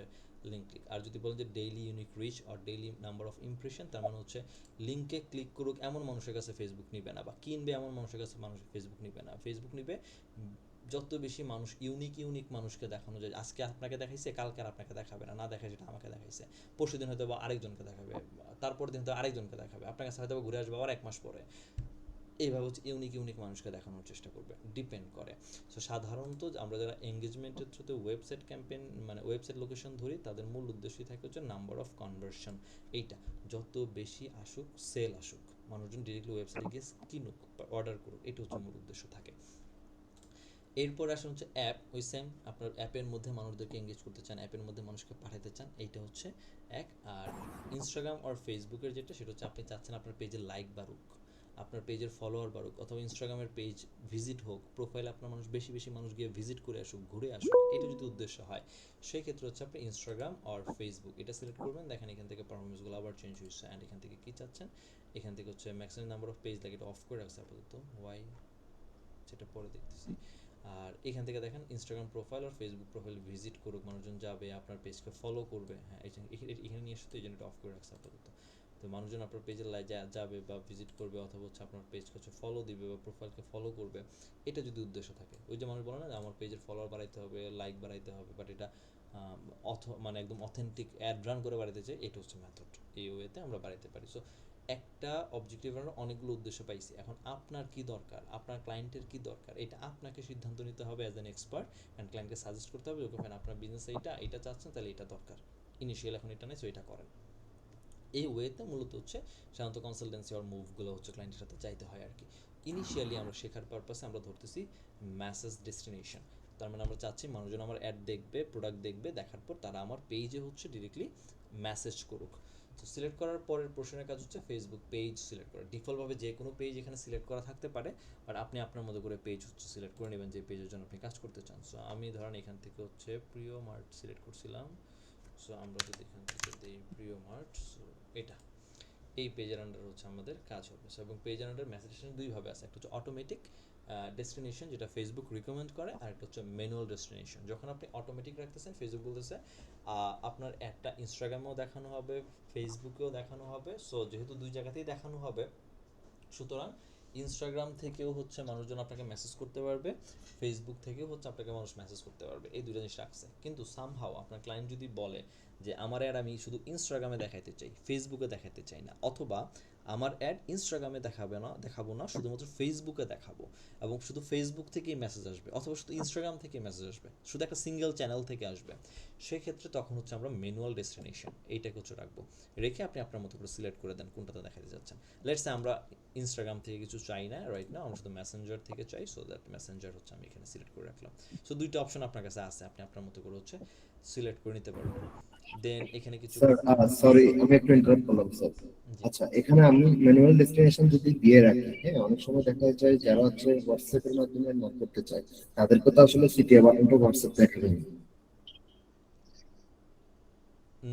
লিঙ্ক ক্লিক। আর যদি বলেন যে ডেইলি ইউনিক রিচ আর ডেইলি নাম্বার অফ ইমপ্রেশন, তার মানে হচ্ছে লিঙ্কে ক্লিক করুক এমন মানুষের কাছে ফেসবুক নিবে না, বা কিনবে এমন মানুষের কাছে মানুষ ফেসবুক নিবে না। ফেসবুক নিবে যত বেশি মানুষ ইউনিক মানুষকে দেখানো যায়। আজকে আপনাকে দেখাইছে, কালকে আর আপনাকে দেখাবে না, না দেখায় সেটা আমাকে দেখাইছে, পরশু দিন হয়তো বা আরেকজনকে দেখাবে, তারপর দিন হয়তো আরেকজনকে দেখাবে, আপনার কাছে হয়তো ঘুরে আসবে আবার 1 মাস পরে। এইভাবে হচ্ছে ইউনিক মানুষকে দেখানোর চেষ্টা করবে, ডিপেন্ড করে। সো সাধারণত আমরা যারা এঙ্গেজমেন্টের থ্রুতে ওয়েবসাইট ক্যাম্পেইন মানে ওয়েবসাইট লোকেশন ধরি, তাদের মূল উদ্দেশ্যই থাকে হচ্ছে নাম্বার অফ কনভার্সন। এইটা যত বেশি আসুক, সেল আসুক, মানুষজন ডিরেক্টলি ওয়েবসাইটে গিয়ে কিনুক বা অর্ডার করুক, এটা হচ্ছে মূল উদ্দেশ্য থাকে। এরপর আসেন হচ্ছে অ্যাপ, ওই সেম আপনার অ্যাপের মধ্যে মানুষদেরকে এঙ্গেজ করতে চান, অ্যাপের মধ্যে মানুষকে পাঠাতে চান, এইটা হচ্ছে এক। আর ইনস্টাগ্রাম আর ফেসবুকের যেটা, সেটা হচ্ছে আপনি চাচ্ছেন আপনার পেজে লাইক বাড়ুক, আপনার পেজের ফলোয়ার বাড়ুক, অথবা ইনস্টাগ্রামের পেজ ভিজিট হোক, প্রোফাইলে আপনার বেশি বেশি মানুষ গিয়ে ভিজিট করে আসুক, ঘুরে আসুক, এটা যদি উদ্দেশ্য হয়, সেই ক্ষেত্রে হচ্ছে আপনি ইনস্টাগ্রাম আর ফেসবুক এটা সিলেক্ট করবেন। দেখেন এখান থেকে পারফরমেন্সগুলো আবার চেঞ্জ হয়েছে, অ্যান্ড এখান থেকে কী চাচ্ছেন, এখান থেকে হচ্ছে ম্যাক্সিমাম নাম্বার অফ পেজ লাগে, এটা অফ করে রাখছে আপাতত, ওয়াই সেটা পরে দেখতেছি। আর এখান থেকে দেখেন ইনস্টাগ্রাম প্রোফাইল আর ফেসবুক প্রোফাইল ভিজিট করুক, মানুষজন যাবে আপনার পেজকে ফলো করবে। হ্যাঁ, এখানে নিয়ে আসতে এই জন্য এটা অফ করে রাখছে আপাতত। তো মানুষজন আপনার পেজে যাবে বা ভিজিট করবে, অথবা হচ্ছে আপনার পেজকে হচ্ছে ফলো দিবে বা প্রোফাইলকে ফলো করবে, এটা যদি উদ্দেশ্য থাকে। ওই যে মানুষ বলে না যে আমার পেজের ফলোয়ার বাড়াইতে হবে, লাইক বাড়াইতে হবে, বাট এটা মানে একদম অথেন্টিক অ্যাড রান করে বাড়াইতে চাই, এটা হচ্ছে মেথড, এই ওয়েতে আমরা বাড়াইতে পারি। সো একটা অবজেক্টিভ আমরা অনেকগুলো উদ্দেশ্য পাইছি, এখন আপনার কি দরকার, আপনার ক্লায়েন্টের কি দরকার, এটা আপনাকে সিদ্ধান্ত নিতে হবে অ্যাজ অ্যান এক্সপার্ট, অ্যান্ড ক্লায়েন্টকে সাজেস্ট করতে হবে ওকে ফাইন আপনার বিজনেস এটা চাচ্ছেন, তাহলে এটা দরকার, ইনিশিয়াল এখন এটা নেই, সো এটা করেন। এই ওয়েতে মূলত হচ্ছে সাধারণত কনসালটেন্সি আর মুভগুলো হচ্ছে ক্লায়েন্টের সাথে চাইতে হয় আর কি। ইনিশিয়ালি আমরা শেখার পারপাসে আমরা ধরতেছি ম্যাসেজ ডেস্টিনেশন, তার মানে আমরা চাচ্ছি মানুষজন আমার অ্যাড দেখবে, প্রোডাক্ট দেখবে, দেখার পর তারা আমার পেজে হচ্ছে ডিরেক্টলি মেসেজ করুক। তো সিলেক্ট করার পরের প্রশ্নের কাজ হচ্ছে ফেসবুক পেজ সিলেক্ট করা। ডিফল্টভাবে যে কোনো পেজ এখানে সিলেক্ট করা থাকতে পারে, বাট আপনি আপনার মতো করে পেজ হচ্ছে সিলেক্ট করে নেবেন যে পেজের জন্য আপনি কাজ করতে চান। সো আমি ধরেন এখান থেকে হচ্ছে প্রিয় মার্ট সিলেক্ট করছিলাম। সো আমরা যদি এখান থেকে দিই প্রিয় মার্ট, সো এটা এই পেজের আন্ডার হচ্ছে আমাদের কাজ হবে। সো এবং পেজের আন্ডার মেসেজেশন দুইভাবে আছে, একটা হচ্ছে অটোমেটিক ডেস্টিনেশন যেটা ফেসবুক রিকমেন্ড করে, আর একটা হচ্ছে ম্যানুয়াল ডেস্টিনেশন। যখন আপনি অটোমেটিক রাখতেছেন, ফেসবুক বলতেছে আপনার একটা ইনস্টাগ্রামেও দেখানো হবে, ফেসবুকেও দেখানো হবে। সো যেহেতু দুই জায়গাতেই দেখানো হবে, সুতরাং ইনস্টাগ্রাম থেকেও হচ্ছে মানুষজন আপনাকে মেসেজ করতে পারবে, ফেসবুক থেকেও হচ্ছে আপনাকে মানুষ মেসেজ করতে পারবে, এই দুটো জিনিস রাখছে। কিন্তু সামহাও আপনার ক্লায়েন্ট যদি বলে যে আমার অ্যাড আমি শুধু ইনস্টাগ্রামে দেখাইতে চাই, ফেসবুকে দেখাইতে চাই না, অথবা আমার অ্যাড ইনস্টাগ্রামে দেখাবো না, শুধুমাত্র ফেসবুকে দেখাবো এবং শুধু ফেসবুক থেকেই মেসেজ আসবে, অথবা শুধু ইনস্টাগ্রাম থেকেই মেসেজ আসবে, শুধু একটা সিঙ্গেল চ্যানেল থেকে আসবে, সেক্ষেত্রে তখন হচ্ছে আমরা ম্যানুয়াল ডেস্টিনেশন এইটাকে হচ্ছে রাখবো। রেখে আপনি আপনার মতো করে সিলেক্ট করে দেন কোনটাতে দেখাতে যাচ্ছেন। লেটস সে আমরা ইনস্টাগ্রাম থেকে কিছু চাই না রাইট নাও, আমরা শুধু মেসেঞ্জার থেকে চাই। সো দ্যাট মেসেঞ্জার হচ্ছে আমি এখানে সিলেক্ট করে রাখলাম। সো দুইটা অপশন আপনার কাছে আছে, আপনি আপনার মতো করে হচ্ছে সিলেক্ট করে নিতে পারবেন। দেন এখানে কিছু
স্যার সরি আমি একটু ইন্টারাপ্ট করলাম স্যার।
জি
আচ্ছা এখানে আমি ম্যানুয়াল ডেস্টিনেশন যদি দিয়ে রাখি, হ্যাঁ অনেক সময় দেখা যায় যারা হচ্ছে হোয়াটসঅ্যাপ এর মাধ্যমে নক করতে চায় তাদেরকে তো আসলে সিটিএ বাটনটা হোয়াটসঅ্যাপ দেখাবে না।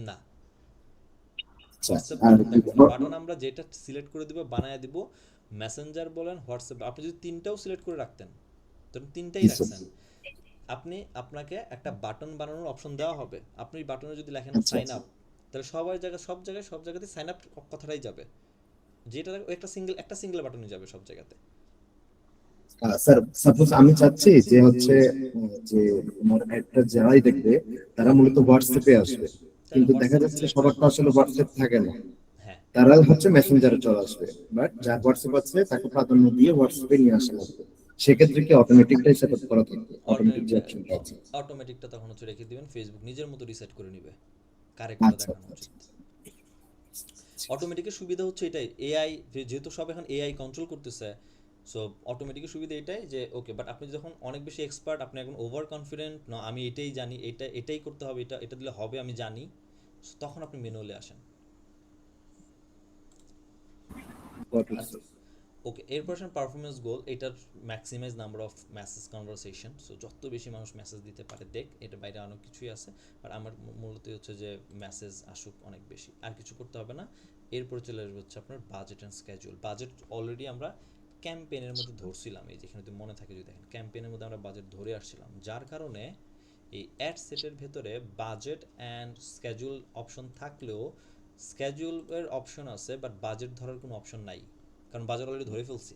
না,
আচ্ছা
হোয়াটসঅ্যাপ
আর
বাটন দেখাবো না, বাটন আমরা যেটা সিলেক্ট করে দিব বানায় দিব। মেসেঞ্জার বলেন, হোয়াটসঅ্যাপ, আপনি যদি তিনটাও সিলেক্ট করে রাখতেন, তখন তিনটাই
জি স্যার।
রাখছেন, আপনাকে একটা বাটন বানানোর অপশন দেওয়া হবে। আপনি বাটনে যদি লেখেন
আচ্ছা
সাইন
আচ্ছা
আপ, তাহলে সব জায়গাতে সাইন আপ কথাটাই যাবে, যেটা একটা সিঙ্গেল বাটনই যাবে সব জায়গাতে।
স্যার সাপোজ আমি চাচ্ছি যে হচ্ছে যে আমার একটা যারাই দেখবে তারা মূলত হোয়াটসঅ্যাপে আসবে,
তাহলে
কিন্তু দেখা
হোয়াটসঅ্যাপে
যাচ্ছে
সিলেক্ট
সবার
করেন।
তো আসলে হোয়াটসঅ্যাপ থাকে না,
হ্যাঁ,
তারা হচ্ছে মেসেঞ্জারে চলে আসবে, বাট যার হোয়াটসঅ্যাপ আছে তাকে প্রাধান্য দিয়ে হোয়াটসঅ্যাপে নিয়ে আসা লাগবে। সেক্ষেত্রে কি অটোমেটিকটাই সেট আপ করা থাকবে, অটোমেটিক যে অপশনটা আছে?
অটোমেটিকটা তখন হচ্ছে রেখে দিবেন, ফেসবুক নিজের মতো রিসেট করে নিবে কারে কোনটা
আচ্ছা
দেখানো
আচ্ছা
উচিত। অটোমেটিকের সুবিধা হচ্ছে এটাই, এআই যেহেতু সব এখন এআই কন্ট্রোল করতেছে। সো অটোমেটিকের সুবিধা এটাই যে ওকে, বাট আপনি যখন অনেক বেশি এক্সপার্ট, আপনি এখন ওভার কনফিডেন্ট না আমি এটাই জানি, এটাই করতে হবে, এটা দিলে হবে আমি জানি, so তখন আপনি ম্যানুয়ালে আসেন।
got it, sir.
ওকে, এরপর আসেন পারফরমেন্স গোল, এটার maximise number of message conversation. So যত বেশি মানুষ মেসেজ দিতে পারে, এটা বাইরে অনেক কিছুই আছে, বাট আমার মূলত হচ্ছে যে মেসেজ আসুক অনেক বেশি, আর কিছু করতে হবে না। এরপরে চলে আসবে হচ্ছে আপনার budget and schedule. Budget already আমরা ক্যাম্পেইনের মধ্যে ধরছিলাম, এই যেখানে যদি মনে থাকে, যদি দেখেন ক্যাম্পেইনের মধ্যে আমরা বাজেট ধরে আসছিলাম, যার কারণে এই অ্যাড সেটের ভেতরে বাজেট অ্যান্ড স্কেজুল অপশন থাকলেও স্কেজুলের অপশন আছে, বাট বাজেট ধরার কোনো অপশন নাই, কারণ বাজেট অলরেডি ধরে ফেলছি।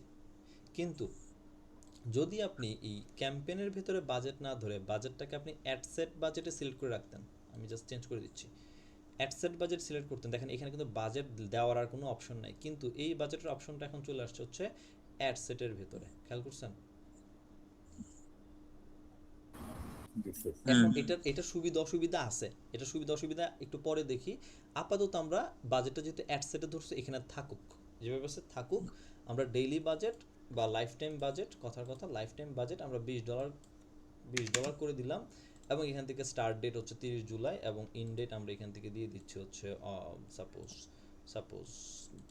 কিন্তু যদি আপনি এই ক্যাম্পেইনের ভিতরে বাজেট না ধরে বাজেটটাকে আপনি অ্যাডসেট বাজেটে সিলেক্ট করে রাখতেন, আমি জাস্ট চেঞ্জ করে দিচ্ছি, অ্যাডসেট বাজেট সিলেক্ট করতেন, দেখেন এখানে কিন্তু বাজেট দেওয়ার আর কোনো অপশন নাই, কিন্তু এই বাজেটের অপশনটা এখন চলে আসছে হচ্ছে অ্যাডসেটের ভেতরে, খেয়াল করছেন?
হুম।
এখন এটা সুবিধা অসুবিধা আছে, এটা সুবিধা অসুবিধা একটু পরে দেখি। আপাতত আমরা বাজেটটা যেহেতু অ্যাডসেটে ধরছি, এখানে থাকুক, যেভাবে আছে থাকুক। আমরা ডেইলি বাজেট বা লাইফ টাইম বাজেট, কথার কথা লাইফ টাইম বাজেট আমরা $20 করে দিলাম, এবং এখান থেকে স্টার্ট ডেট হচ্ছে 30 জুলাই, এবং ইন ডেট আমরা এখান থেকে দিয়ে দিচ্ছি হচ্ছে সাপোজ সাপোজ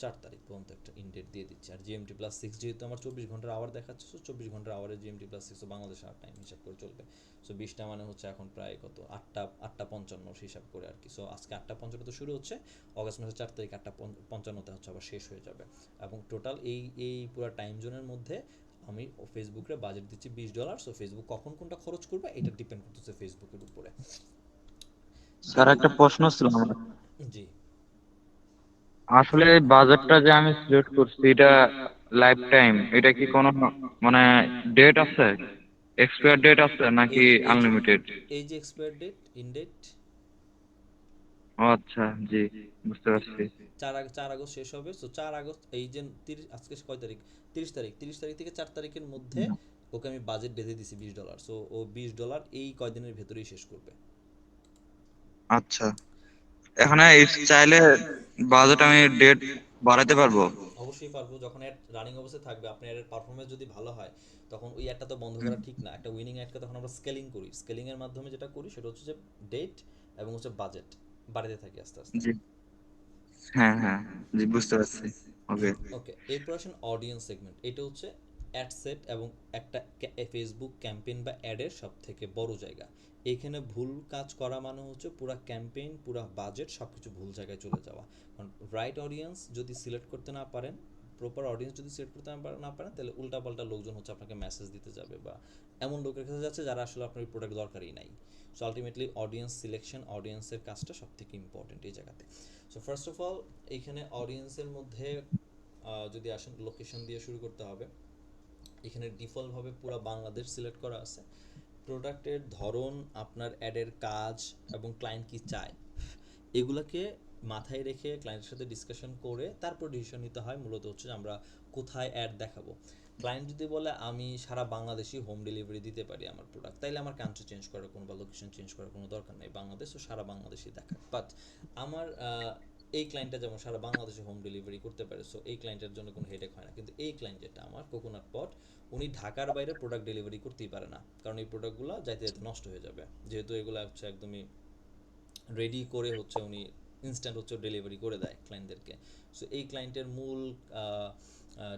4 তারিখ পর্যন্ত একটা ইন ডেট দিয়ে দিচ্ছি। আর GMT+6 যেহেতু আমার 24 ঘন্টার আওয়ার দেখাচ্ছে, সো 24 ঘন্টার আওয়ারে GMT+6 বাংলাদেশ আর টাইম হিসাব করে চলবে। সো 20টা মানে হচ্ছে এখন প্রায় কত, 8টা 55 হিসাব করে আর কি। সো আজকে 8টা 55 তো শুরু হচ্ছে, অগস্ট মাসের 4 তারিখ 8টা 55 হচ্ছে আবার শেষ হয়ে যাবে। এবং টোটাল এই পুরো টাইম জোনের মধ্যে আমি ফেসবুকে বাজেট দিচ্ছি $20। সো ফেসবুক কখন কোনটা খরচ করবে এটা ডিপেন্ড করতেছে ফেসবুকের উপরে।
স্যার একটা প্রশ্ন ছিল আমার।
জি,
আসলে এই বাজেটটা যে আমি সিলেক্ট করছি এটা লাইফ টাইম, এটা কি কোনো মানে ডেট আছে, এক্সপায়ার ডেট আছে নাকি
এই যে
আনলিমিটেড?
এক্সপায়ার ডেট, ইন ডেট
ও আচ্ছা, জি, বুঝতে পারছি।
4 আগস্ট শেষ হবে। সো 4 আগস্ট, এই যে 30, আজকে কয় তারিখ, 30 তারিখ, 30 তারিখ থেকে 4 তারিখের মধ্যে ওকে আমি বাজেট বেঁধে দিছি $20। সো ও $20 এই কয়দিনের ভেতরেই শেষ করবে।
আচ্ছা, এখানে চাইলে বাজেট আমি ডেট বাড়াতে পারবো?
অবশ্যই পারবো, যখন অ্যাড রানিং অবস্থায় থাকবে, আপনার অ্যাডের পারফরমেন্স যদি ভালো হয়, তখন ওই অ্যাডটা তো বন্ধ করা ঠিক না। একটা উইনিং অ্যাডকে তখন আমরা স্কেলিং করি, স্কেলিং এর মাধ্যমে যেটা করি সেটা হচ্ছে যে ডেট এবং হচ্ছে বাজেট বাড়াতে থাকি আস্তে আস্তে।
জি, হ্যাঁ হ্যাঁ, জি বুঝতে পারছি। ওকে।
ওকে, এরপর আসেন অডিয়েন্স সেগমেন্ট। এটা হচ্ছে অ্যাড সেট এবং একটা ফেসবুক ক্যাম্পেইন বা অ্যাডের সব থেকে বড় জায়গা। এখানে ভুল কাজ করা মানে হচ্ছে পুরা ক্যাম্পেইন, পুরা বাজেট সব কিছু ভুল জায়গায় চলে যাওয়া। কারণ রাইট অডিয়েন্স যদি সিলেক্ট করতে না পারেন, প্রপার অডিয়েন্স যদি সিলেক্ট করতে না পারেন, তাহলে উল্টাপাল্টা লোকজন হচ্ছে আপনাকে মেসেজ দিতে যাবে, বা এমন লোকের কাছে যাচ্ছে যারা আসলে আপনার প্রোডাক্ট দরকারই নাই। সো আলটিমেটলি অডিয়েন্স সিলেকশন, অডিয়েন্সের কাজটা সব থেকে ইম্পর্টেন্ট এই জায়গাতে। সো ফার্স্ট অফ অল এইখানে অডিয়েন্সের মধ্যে যদি আসেন, লোকেশন দিয়ে শুরু করতে হবে। এখানে ডিফল্টভাবে পুরো বাংলাদেশ সিলেক্ট করা আছে। প্রোডাক্টের ধরন, আপনার অ্যাডের কাজ এবং ক্লায়েন্ট কি চায়, এগুলাকে মাথায় রেখে ক্লায়েন্টের সাথে ডিসকাশন করে তারপর ডিসিশন নিতে হয় মূলত হচ্ছে যে আমরা কোথায় অ্যাড দেখাবো। ক্লায়েন্ট যদি বলে আমি সারা বাংলাদেশই হোম ডেলিভারি দিতে পারি আমার প্রোডাক্ট, তাইলে আমার কান্ট্রি চেঞ্জ করার কোনো বা লোকেশন চেঞ্জ করার কোনো দরকার নেই, বাংলাদেশ ও সারা বাংলাদেশই দেখা। বাট আমার এই ক্লায়েন্টটা যেমন সারা বাংলাদেশে হোম ডেলিভারি করতে পারে, সো এই ক্লায়েন্টের জন্য কোনো হেডেক হয় না। কিন্তু এই ক্লায়েন্ট যেটা আমার কোকোনাট পট, উনি ঢাকার বাইরে প্রোডাক্ট ডেলিভারি করতেই পারে না, কারণ এই প্রোডাক্টগুলো যাইতে যাইতে নষ্ট হয়ে যাবে, যেহেতু এগুলো হচ্ছে একদমই রেডি করে হচ্ছে উনি ইনস্ট্যান্ট হচ্ছে ডেলিভারি করে দেয় ক্লায়েন্টদেরকে। সো এই ক্লায়েন্টের মূল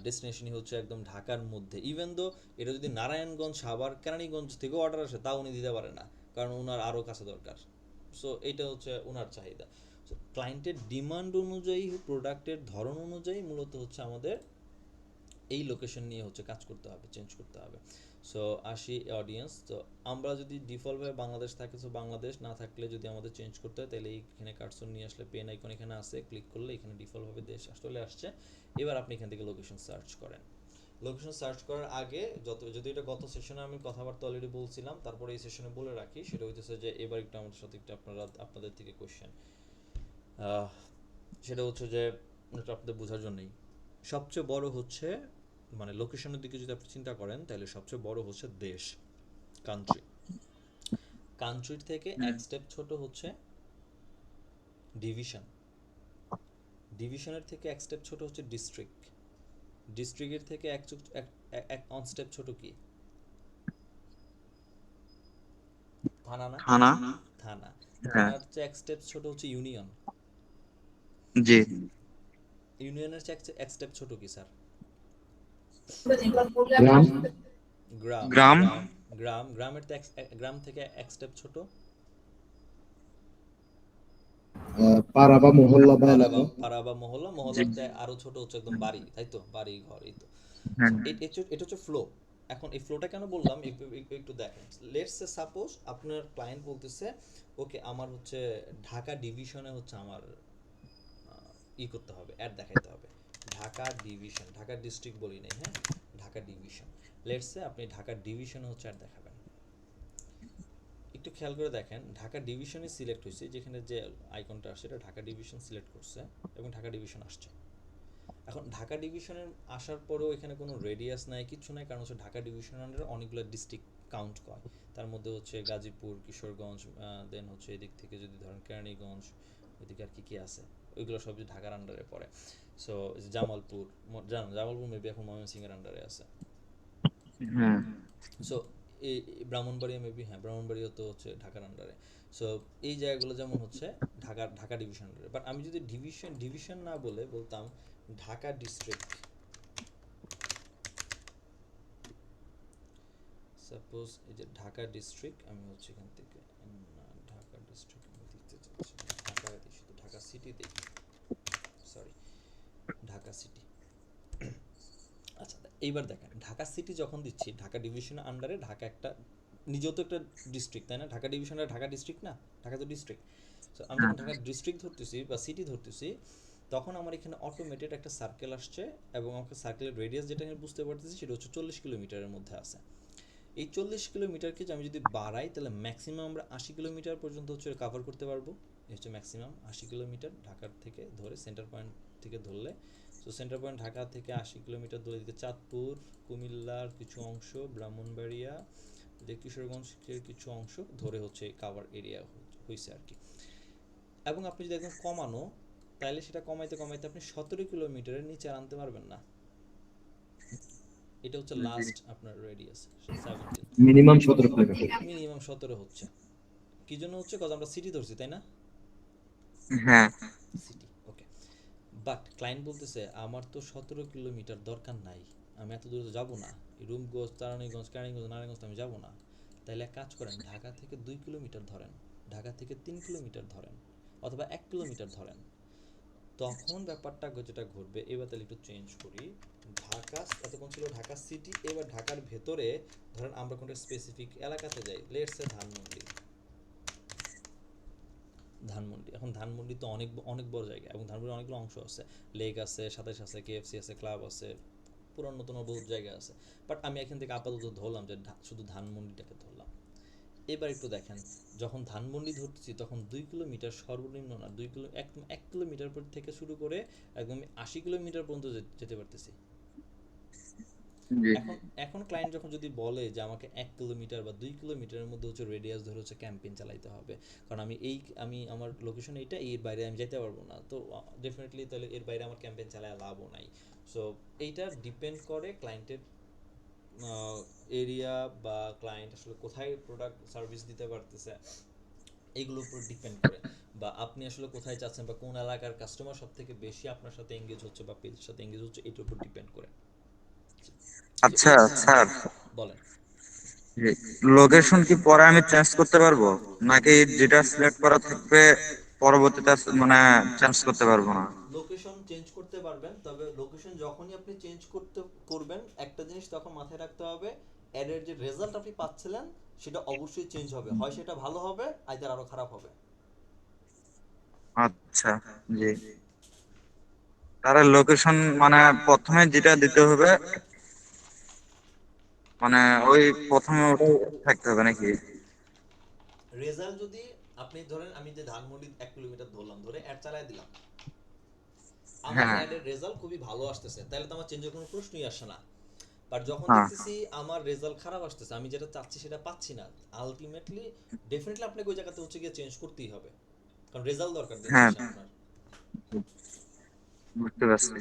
ডেস্টিনেশনই হচ্ছে একদম ঢাকার মধ্যে। ইভেন দো এটা যদি নারায়ণগঞ্জ, সাভার, কেরানীগঞ্জ থেকেও অর্ডার আসে, তাও উনি দিতে পারে না, কারণ ওনার আরও কাছে দরকার। সো এইটা হচ্ছে ওনার চাহিদা। সো ক্লায়েন্টের ডিমান্ড অনুযায়ী, প্রোডাক্টের ধরন অনুযায়ী মূলত হচ্ছে আমাদের এই লোকেশন নিয়ে হচ্ছে কাজ করতে হবে, চেঞ্জ করতে হবে। সো আসি অডিয়েন্স। তো আমরা যদি ডিফল্টভাবে বাংলাদেশ থাকে, সো বাংলাদেশ না থাকলে যদি আমাদের চেঞ্জ করতে হয়, তাহলে এইখানে কার্সর নিয়ে আসলে পেন আইকন এখানে আসে, ক্লিক করলে এখানে ডিফল্টভাবে দেশ চলে আসছে। এবার আপনি এখান থেকে লোকেশন সার্চ করেন। লোকেশন সার্চ করার আগে যদি এটা গত সেশনে আমি কথাবার্তা অলরেডি বলছিলাম, তারপরে এই সেশনে বলে রাখি, সেটা হইতেছে যে এবার একটু আমাদের সাথে একটু আপনাদের থেকে কোশ্চেন, সেটা হচ্ছে যে এটা আপনাদের বোঝার জন্যই। সবচেয়ে বড় হচ্ছে, মানে লোকেশনের দিকে যদি আপনি চিন্তা করেন, তাহলে সবচেয়ে বড় হচ্ছে দেশ, কান্ট্রি। কান্ট্রির থেকে এক স্টেপ ছোট হচ্ছে ডিভিশন। ডিভিশনের থেকে এক স্টেপ ছোট হচ্ছে ডিস্ট্রিক্ট। ডিস্ট্রিক্টের থেকে এক অন স্টেপ ছোট কি? থানা না?
থানা।
থানা।
হ্যাঁ।
থানার চেয়ে এক স্টেপ ছোট হচ্ছে ইউনিয়ন।
জি।
ইউনিয়নের চেয়ে এক স্টেপ ছোট কি স্যার?
গ্রাম।
গ্রাম।
গ্রাম।
গ্রামের তো গ্রাম থেকে এক স্টেপ ছোট
পাড়া বা মহল্লা বা এলাকা।
পাড়া বা মহল্লা।
জি।
মহল্লাতে আরো ছোট হচ্ছে একদম বাড়ি, তাই তো? বাড়ি ঘর, এই তো।
হ্যাঁ।
So, এটা হচ্ছে ফ্লো। এখন এই ফ্লোটা কেন বললাম একটু দেখেন। লেটস সে সাপোজ আপনার ক্লায়েন্ট বলতেছে ওকে আমার হচ্ছে ঢাকা ডিভিশনে হচ্ছে আমার করতে হবে, অ্যাড দেখাইতে হবে। ঢাকা ডিভিশন, ঢাকা ডিস্ট্রিক্ট বলি নাই, হ্যাঁ, ঢাকা ডিভিশন। লেটস সে আপনি ঢাকা ডিভিশনে হচ্ছে অ্যাড দেখাবেন। একটু খেয়াল করে দেখেন, ঢাকা ডিভিশনে সিলেক্ট হয়েছে, যেখানে যে আইকনটা আসছে এটা ঢাকা ডিভিশন সিলেক্ট করছে এবং ঢাকা ডিভিশন আসছে। এখন ঢাকা ডিভিশনের আসার পরেও এখানে কোনো রেডিয়াস নাই, কিচ্ছু নাই, কারণ হচ্ছে ঢাকা ডিভিশনের আন্ডারে অনেকগুলো ডিস্ট্রিক্ট কাউন্ট করে। তার মধ্যে হচ্ছে গাজীপুর, কিশোরগঞ্জ, দেন হচ্ছে এদিক থেকে যদি ধরেন কেরানীগঞ্জ, এদিকে আর কি কি আছে, ওইগুলো সব যে ঢাকার আন্ডারে পড়ে। সো জামালপুর, জামালপুর মেবি এখন ময়মনসিংহের আন্ডারে আছে।
হ্যাঁ।
সো এই ব্রাহ্মণবাড়িয়া মেবি, হ্যাঁ ব্রাহ্মণবাড়িয়া তো হচ্ছে ঢাকার আন্ডারে। সো এই জায়গাগুলো যেমন হচ্ছে ঢাকা ডিভিশন আন্ডারে। বাট আমি যদি ডিভিশন না বলতাম ঢাকা ডিস্ট্রিক্ট, সাপোজ এই যে ঢাকা ডিস্ট্রিক্ট, আমি হচ্ছে এখান থেকে ঢাকা ডিস্ট্রিক্ট আমি দিতে চাচ্ছি, ঢাকা শুধু ঢাকা সিটি দেখি, সরি ঢাকা সিটি। আচ্ছা, এইবার দেখেন ঢাকা সিটি যখন দিচ্ছি, ঢাকা ডিভিশনের আন্ডারে ঢাকা একটা নিজেও তো একটা ডিস্ট্রিক্ট, তাই না? ঢাকা ডিভিশনের ঢাকা ডিস্ট্রিক্ট না, ঢাকা তো ডিস্ট্রিক্ট। সো আমি যখন ঢাকা ডিস্ট্রিক্ট ধরতেছি বা সিটি ধরতেছি, তখন আমার এখানে অটোমেটেড একটা সার্কেল আসছে এবং আমাকে সার্কেলের রেডিয়াস যেটা আমি বুঝতে পারতেছি সেটা হচ্ছে 40 কিলোমিটারের মধ্যে আছে। এই 40 কিলোমিটারকে আমি যদি বাড়াই, তাহলে ম্যাক্সিমাম আমরা 80 কিলোমিটার পর্যন্ত হচ্ছে কাভার করতে পারবো। এই হচ্ছে ম্যাক্সিমাম 80 কিলোমিটার ঢাকার থেকে ধরে, সেন্টার পয়েন্ট থেকে ধরলে। সো সেন্টার পয়েন্ট ঢাকা থেকে 80 কিলোমিটার দূরে দিকে চাঁদপুর, কুমিল্লার কিছু অংশ, ব্রাহ্মণবাড়িয়া, যে কিশোরগঞ্জের কিছু অংশ ধরে হচ্ছে কাভার এরিয়া হয়েছে আর কি। এবং আপনি যদি একদম কমানো, তাহলে সেটা কমাইতে কমাইতে আপনি 17 কিলোমিটারের নিচে আনতে পারবেন না। এটা হচ্ছে লাস্ট আপনার রেডিয়াস 17,
মিনিমাম 17 কিলোমিটার।
মিনিমাম 17 হচ্ছে। কি জন্য হচ্ছে? কজ আমরা সিটি ধরছি, তাই না?
হ্যাঁ।
City, okay. বাট ক্লায়েন্ট বলতেছে আমার তো 17 কিলোমিটার দরকার নাই, আমি এত দূরে তো যাবো না, রূপগঞ্জ, তারানীগঞ্জ, কেরানীগঞ্জ, নারায়ণগঞ্জ তো আমি যাবো না। তাইলে এক কাজ করেন, ঢাকা থেকে 2 কিলোমিটার ধরেন, ঢাকা থেকে 3 কিলোমিটার ধরেন, অথবা 1 কিলোমিটার ধরেন। তখন ব্যাপারটা যেটা ঘটবে, এবার তাহলে একটু চেঞ্জ করি। ঢাকা এতক্ষণ ছিল ঢাকা সিটি, এবার ঢাকার ভেতরে ধরেন আমরা কোনো স্পেসিফিক এলাকাতে যাই, লেটস সে ধানমন্ডি। ধানমন্ডি, এখন ধানমন্ডি তো অনেক অনেক বড় জায়গা, এবং ধানমন্ডির অনেকগুলো অংশ আছে, লেক আছে, সাতাশ আছে, কেএফসি আছে, ক্লাব আছে, পুরানো নতুন বহুত জায়গা আছে। বাট আমি এখান থেকে আপাতত ধরলাম যে শুধু ধানমন্ডিটাকে ধরলাম। এবার একটু দেখেন, যখন ধানমন্ডি ধরতেছি তখন 2 কিলোমিটার সর্বনিম্ন না, 1 কিলোমিটার পর থেকে শুরু করে একদম 80 কিলোমিটার পর্যন্ত যেতে পারতেছি।
জি।
এখন এখন ক্লায়েন্ট যখন যদি বলে যে আমাকে 1 কিলোমিটার বা 2 কিলোমিটারের মধ্যে হচ্ছে রেডিয়াস ধরে হচ্ছে ক্যাম্পেইন চালাইতে হবে, কারণ আমি আমার লোকেশন এইটা, এর বাইরে আমি যেতে পারবো না, তো ডেফিনেটলি তাহলে এর বাইরে আমার ক্যাম্পেইন চালায় লাভও নাই। সো এইটা ডিপেন্ড করে ক্লায়েন্টের এরিয়া, বা ক্লায়েন্ট আসলে কোথায় প্রোডাক্ট সার্ভিস দিতে পারতেছে, এইগুলোর উপর ডিপেন্ড করে, বা আপনি আসলে কোথায় চাচ্ছেন, বা কোন এলাকার কাস্টমার সব থেকে বেশি আপনার সাথে এঙ্গেজ হচ্ছে বা পেজের সাথে এঙ্গেজ হচ্ছে, এটার উপর ডিপেন্ড করে। তো
আচ্ছা
এই
স্যার,
বলেন।
লোকেশন কি পরে আমি চেঞ্জ করতে পারবো, নাকি যেটা সিলেক্ট করা থাকবে পরবর্তীতে মানে চেঞ্জ করতে পারবো না?
লোকেশন চেঞ্জ করতে পারবেন, তবে লোকেশন যখনই আপনি চেঞ্জ করবেন, একটা জিনিস তখন মাথায় রাখতে হবে, অ্যাডের যে রেজাল্ট আপনি পাচ্ছিলেন সেটা অবশ্যই চেঞ্জ হবে, হয় সেটা ভালো হবে আইদার আরো খারাপ হবে।
আচ্ছা, জি। তাহলে লোকেশন মানে প্রথমে যেটা দিতে হবে, মানে ওই প্রথমে ওটাই থাকতে হবে নাকি?
রেজাল্ট যদি আপনি ধরেন, আমি যে ধানমন্ডি 1 কিলোমিটার ধরলাম, ধরে অ্যাড চালায় দিলাম, আমার
হ্যাঁ,
অ্যাডের রেজাল্ট খুবই ভালো আসতেছে, তাহলে তো আমার চেঞ্জের কোনো প্রশ্নই আসে না। বাট যখন
হ্যাঁ,
দেখতেছি আমার রেজাল্ট খারাপ আসতেছে, আমি যেটা চাচ্ছি সেটা পাচ্ছি না, আলটিমেটলি ডেফিনেটলি আপনাকে ওই জায়গাতে হচ্ছে গিয়ে চেঞ্জ করতেই হবে, কারণ রেজাল্ট দরকার দিন
হ্যাঁ,
শেষে আপনার।
বুঝতে পারছি।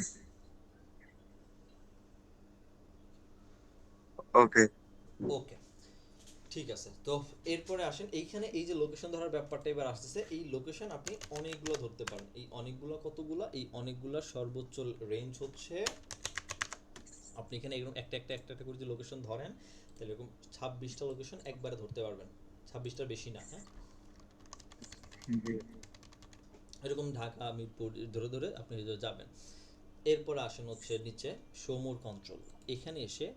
ওকে।
ওকে, ঠিক আছে। তো এরপরে আসেন, এইখানে এই যে লোকেশন ধরার ব্যাপারটা এবার আসতেছে, এই লোকেশন আপনি অনেকগুলো ধরতে পারেন, এই অনেকগুলো কতগুলো, এই অনেকগুলোর সর্বোচ্চ রেঞ্জ হচ্ছে, আপনি এখানে এরকম একটা করে যে লোকেশন ধরেন, তাহলে এরকম 26টা লোকেশন একবারে ধরতে পারবেন, 26টার বেশি না, হ্যাঁ।
জি।
এরকম ঢাকা, মিরপুর ধরে ধরে আপনি যাবেন। এরপর আসেন হচ্ছে নিচে সমুর কন্ট্রোল, এখানে এসে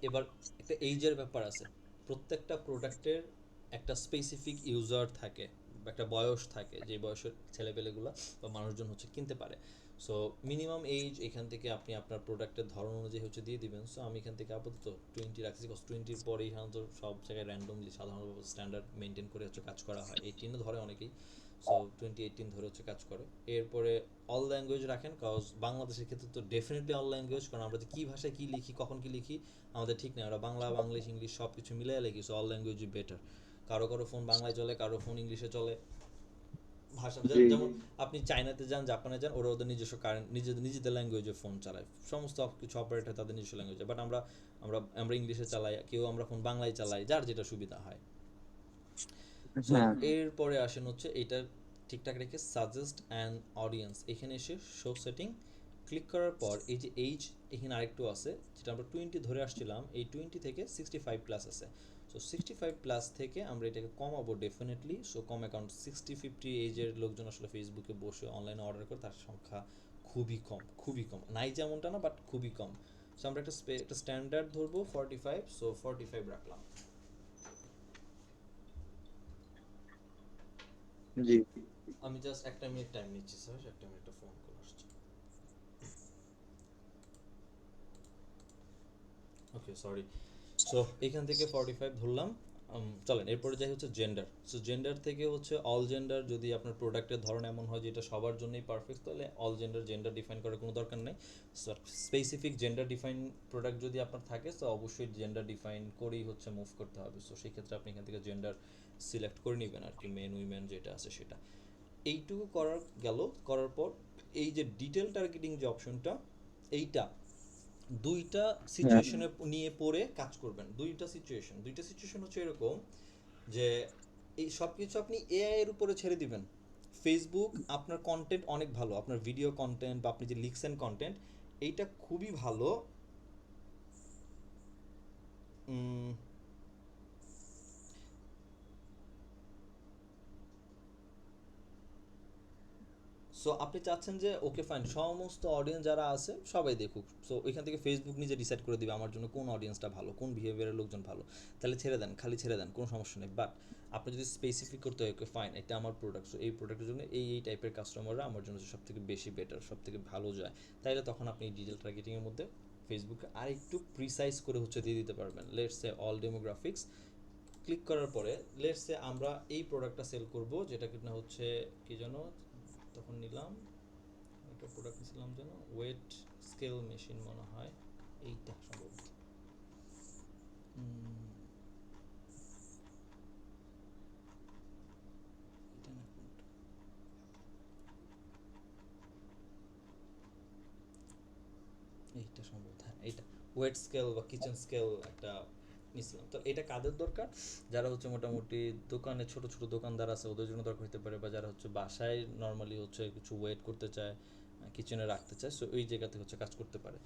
এবার একটা এইজের ব্যাপার আছে, প্রত্যেকটা প্রোডাক্টের একটা স্পেসিফিক ইউজার থাকে, একটা বয়স থাকে, যে বয়সের ছেলেপেলেগুলো বা মানুষজন হচ্ছে কিনতে পারে। সো মিনিমাম এইজ এখান থেকে আপনি আপনার প্রোডাক্টের ধরন অনুযায়ী হচ্ছে দিয়ে দিবেন। সো আমি এখান থেকে আপাতত 20 রাখছি, 20-র পরেই সাধারণত সব জায়গায় র্যান্ডমলি সাধারণত স্ট্যান্ডার্ড মেনটেন করে হচ্ছে কাজ করা হয়, 18 ধরে অনেকেই। সো 20-18 ধরে হচ্ছে কাজ করে। এরপরে অল ল্যাঙ্গুয়েজ রাখেন, কজ বাংলাদেশের ক্ষেত্রে তো ডেফিনেটলি অল ল্যাঙ্গুয়েজ, কারণ আমরা যে কী ভাষায় কী লিখি, কখন কী লিখি আমাদের ঠিক নেই, আমরা বাংলা, বাংলিশ, ইংলিশ সব কিছু মিলিয়ে লিখি। So all language better. কারো কারো ফোন বাংলায় চলে, কারো ফোন ইংলিশে চলে, ভাষা
জি।
যেমন আপনি চায়নাতে যান, জাপানে যান, ওরা ওদের নিজস্ব কারেন্ট নিজেদের ল্যাঙ্গুয়েজে ফোন চালায়, সমস্ত কিছু অপারেটর তাদের নিজস্ব ল্যাঙ্গুয়েজে। বাট আমরা আমরা আমরা ইংলিশে চালাই, কেউ আমরা ফোন বাংলায় চালাই, যার যেটা সুবিধা হয়। সো
হ্যাঁ,
এরপরে আসেন হচ্ছে এইটা ঠিকঠাক রেখে সাজেস্ট অ্যান্ড অডিয়েন্স, এখানে এসে শো সেটিং ক্লিক করার পর এই যে এইজ এখানে আরেকটু আছে, যেটা আমরা 20 ধরে আসছিলাম, এই 20 থেকে 65+ আছে। সো 65+ থেকে আমরা এটাকে কমাবো ডেফিনেটলি। সো কম অ্যাকাউন্ট 60-50 এইজের লোকজন আসলে ফেসবুকে বসে অনলাইনে অর্ডার করে, তার সংখ্যা খুবই কম, খুবই কম, নাই যেমনটা না, বাট খুবই কম। সো আমরা একটা স্ট্যান্ডার্ড ধরবো 45, সো 45 রাখলাম।
জি।
আমি জাস্ট একটা মিনিট টাইম নিচ্ছি স্যার, একটা মিনিট, ফোন কল আসছে। ওকে, সরি। সো এখান থেকে 45 ধরলাম। চলেন এরপরে যাই হচ্ছে জেন্ডার। সো জেন্ডার থেকে হচ্ছে অল জেন্ডার, যদি আপনার প্রোডাক্টের ধরন এমন হয় যেটা সবার জন্যই পারফেক্ট, তাহলে অল জেন্ডার ডিফাইন করার কোনো দরকার নেই। স্পেসিফিক জেন্ডার ডিফাইন প্রোডাক্ট যদি আপনার থাকে, তো অবশ্যই জেন্ডার ডিফাইন করেই হচ্ছে মুভ করতে হবে। সো সেই ক্ষেত্রে আপনি এখান থেকে জেন্ডার সিলেক্ট করে নেবেন আর কি, মেন উইমেন যেটা আছে সেটা। এইটুকু করার পর এই যে ডিটেল টার্গেটিং যে অপশনটা, এইটা দুইটা
হ্যাঁ,
সিচুয়েশনে নিয়ে পড়ে কাজ করবেন। দুইটা সিচুয়েশন হচ্ছে এরকম যে এই সব কিছু আপনি এআই এর উপরে ছেড়ে দিবেন, ফেসবুক আপনার কন্টেন্ট অনেক ভালো, আপনার ভিডিও কন্টেন্ট বা আপনি যে লিখছেন কন্টেন্ট, এইটা খুবই ভালো। সো আপনি চাচ্ছেন যে ওকে ফাইন সমস্ত অডিয়েন্স যারা আছে সবাই দেখুক, সো ওইখান থেকে ফেসবুক নিজে ডিসাইড করে দিবে আমার জন্য কোন অডিয়েন্সটা ভালো, কোন বিহেভিয়ারের লোকজন ভালো, তাহলে ছেড়ে দেন, খালি ছেড়ে দেন, কোনো সমস্যা নেই। বাট আপনি যদি স্পেসিফিক করতে হয় ওকে ফাইন এটা আমার প্রোডাক্ট, সো এই প্রোডাক্টের জন্য এই টাইপের কাস্টমাররা আমার জন্য সব থেকে বেশি বেটার, সব থেকে ভালো যায়, তাইলে তখন আপনি ডিজিটাল টার্গেটিংয়ের মধ্যে ফেসবুকে আর একটু প্রিসাইজ করে হচ্ছে দিয়ে দিতে পারবেন। Let's say all demographics click করার পরে লেটস সে আমরা এই প্রোডাক্টটা সেল করব, যেটা কিনা হচ্ছে কি যেন তখন নিলাম একটা প্রোডাক্ট নিয়েছিলাম যেন ওয়েট স্কেল মেশিন মনে হয়, এইটা সম্ভবত এটা না কোনটা, এইটা সম্ভবত, হ্যাঁ এইটা ওয়েট স্কেল বা কিচেন স্কেল একটা নিছিলাম। তো এটা কাদের দরকার, যারা হচ্ছে মোটামুটি দোকানে ছোট ছোট দোকানদার আছে ওদের জন্য দরকার হতে পারে, বা যারা হচ্ছে বাসায় নর্মালি হচ্ছে কিছু ওয়েট করতে চায়, কিচেনে রাখতে চায়, সো ওই জায়গাতে হচ্ছে কাজ করতে পারে।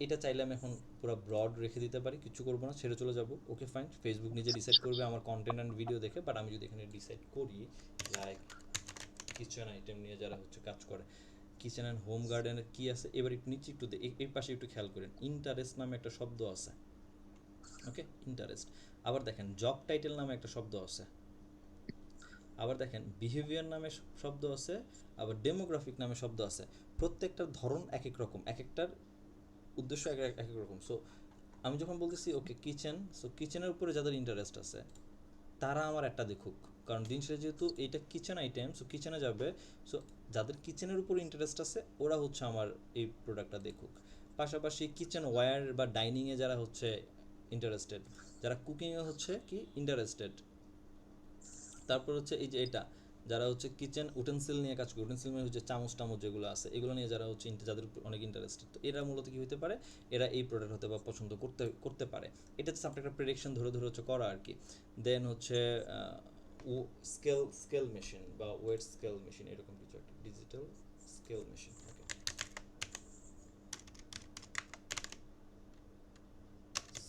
এটা চাইলে আমি এখন পুরো ব্রড রেখে দিতে পারি, কিছু করবো না, ছেড়ে চলে যাব, ওকে ফাইন, ফেসবুক নিজে ডিসাইড করবে আমার কন্টেন্ট অ্যান্ড ভিডিও দেখে। বাট আমি যদি এখানে ডিসাইড করি লাইক কিচেন আইটেম নিয়ে যারা হচ্ছে কাজ করে, কিচেন অ্যান্ড হোম গার্ডেনের কী আছে, এবার একটু নিচে একটু এই পাশে একটু খেয়াল করেন, ইন্টারেস্ট নামে একটা শব্দ আছে, ওকে ইন্টারেস্ট। আবার দেখেন জব টাইটেল নামে একটা শব্দ আছে, আবার দেখেন বিহেভিয়ার নামে শব্দ আছে, আবার ডেমোগ্রাফিক নামে শব্দ আছে। প্রত্যেকটার ধরন এক এক রকম, এক একটার উদ্দেশ্য এক এক রকম। সো আমি যখন বলতেছি ওকে কিচেন, সো কিচেনের উপরে যাদের ইন্টারেস্ট আছে তারা আমার একটা দেখুক, কারণ দিন শেষে যেহেতু এইটা কিচেন আইটেম, সো কিচেনে যাবে, সো যাদের কিচেনের উপর ইন্টারেস্ট আছে ওরা হচ্ছে আমার এই প্রোডাক্টটা দেখুক। পাশাপাশি কিচেন ওয়্যার বা ডাইনিংয়ে যারা হচ্ছে ইন্টারেস্টেড, যারা কুকিংয়ে হচ্ছে কি ইন্টারেস্টেড, তারপর হচ্ছে এই যে এটা যারা হচ্ছে কিচেন উটেন্সিল নিয়ে কাজ করে, উটেন্সিল মানে হচ্ছে চামচ টামচ যেগুলো আছে এগুলো নিয়ে যারা হচ্ছে যাদের উপর অনেক ইন্টারেস্টেড, তো এরা মূলত কি হতে পারে, এরা এই প্রোডাক্ট হতে বা পছন্দ করতে করতে পারে। এটা হচ্ছে আপনার একটা প্রেডিকশন ধরে ধরে হচ্ছে করা আর কি। দেন হচ্ছে স্কেল মেশিন বা ওয়েট স্কেল মেশিন এরকম কিছু একটা, ডিজিটাল স্কেল মেশিন, ওকে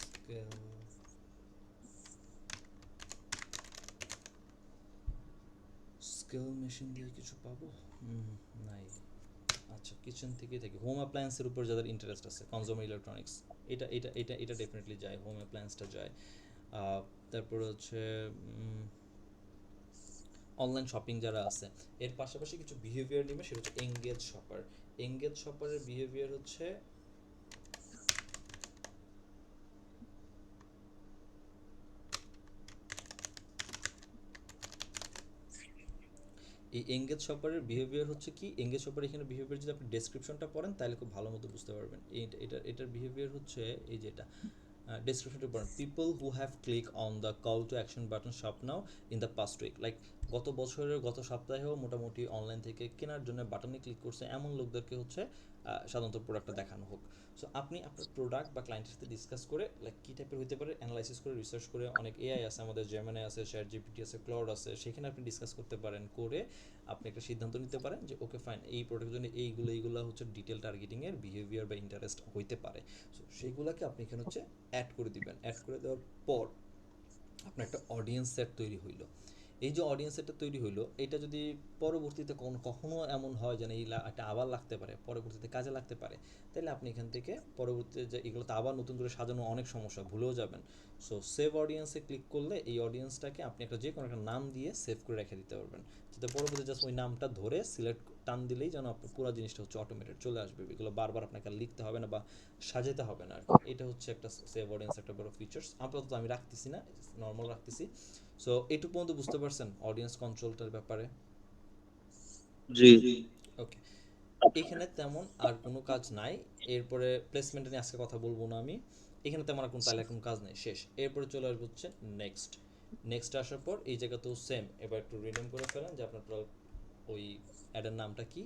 স্কেল স্কেল মেশিন দিয়ে কিছু পাবো, নাই। আচ্ছা কিচেন থেকে থেকে হোম অ্যাপ্লায়েন্সের উপর যাদের ইন্টারেস্ট আছে, কনজিউমার ইলেকট্রনিক্স, এটা ডেফিনেটলি যায়, হোম অ্যাপ্লায়েন্সটা যায়। তারপরে হচ্ছে অনলাইন শপিং যারা আছে, এর পাশাপাশি কিছু বিহেভিয়ার নিবে, সেটা হচ্ছে এঙ্গেজ শপার। এঙ্গেজ শপারের বিহেভিয়ার হচ্ছে এই এঙ্গেজ শপারের বিহেভিয়ার হচ্ছে কি, এঙ্গেজ শপার এখানে বিহেভিয়ার যদি আপনি ডেসক্রিপশনটা পড়েন তাহলে খুব ভালো মতো বুঝতে পারবেন। এটার বিহেভিয়ার হচ্ছে এই যেটা ডেসক্রিপশনটা পড়েন, people who have click on the call to action button shop now in the past week, like গত সপ্তাহেও মোটামুটি অনলাইন থেকে কেনার জন্য বাটনে ক্লিক করছে এমন লোকদেরকে হচ্ছে সাধারণত প্রোডাক্টটা দেখানো হোক। সো আপনি আপনার প্রোডাক্ট বা ক্লায়েন্টের সাথে ডিসকাস করে লাইক কী টাইপের হতে পারে অ্যানালাইসিস করে রিসার্চ করে, অনেক এআই আছে আমাদের, জেমিনি আছে, চ্যাট জিপিটি আছে, ক্লাউড আছে, সেখানে আপনি ডিসকাস করতে পারেন, করে আপনি একটা সিদ্ধান্ত নিতে পারেন যে ওকে ফাইন এই প্রোডাক্টের জন্য এইগুলো হচ্ছে ডিটেল টার্গেটিংয়ের বিহেভিয়ার বা ইন্টারেস্ট হইতে পারে। সো সেইগুলোকে আপনি এখানে হচ্ছে অ্যাড করে দিবেন। অ্যাড করে দেওয়ার পর আপনার একটা অডিয়েন্স সেট তৈরি হইলো। এই যে অডিয়েন্স সেটটা তৈরি হইলো, এটা যদি পরবর্তীতে কখনো এমন হয় যে এটা আবার লাগতে পারে, পরবর্তীতে কাজে লাগতে পারে, তাহলে আপনি এখান থেকে পরবর্তীতে যে এগুলোতে আবার নতুন করে সাজানো অনেক সমস্যা, ভুলেও যাবেন। সো সেভ অডিয়েন্সে ক্লিক করলে এই অডিয়েন্সটাকে আপনি একটা যে কোনো একটা নাম দিয়ে সেভ করে রেখে দিতে পারবেন, যাতে পরবর্তীতে জাস্ট ওই নামটা ধরে সিলেক্ট টান দিলেই যেন আপনার পুরো জিনিসটা হচ্ছে অটোমেটেড চলে আসবে, এগুলো বারবার আপনাকে আর লিখতে হবে না বা সাজাতে হবে না আর কি। এটা হচ্ছে একটা সেভ অডিয়েন্স একটা বড় ফিচার্স, আপাতত আমি রাখতেছি না, নর্মাল রাখতেছি। সো এইটুকু পর্যন্ত বুঝতে পারছেন অডিয়েন্স কন্ট্রোলটার ব্যাপারে?
জি।
ওকে, এখানে তেমন আর কোনো কাজ নাই। এরপরে প্লেসমেন্ট নিয়ে আজকে কথা বলবো না আমি, এখানে তেমন আর কোনো তাহলে কোনো কাজ নেই, শেষ। এরপরে চলে আসবো হচ্ছে নেক্সট আসার পর এই জায়গাতেও সেম, এবার একটু রিনেম করে ফেলেন যে আপনার ওই অ্যাডের নামটা কি।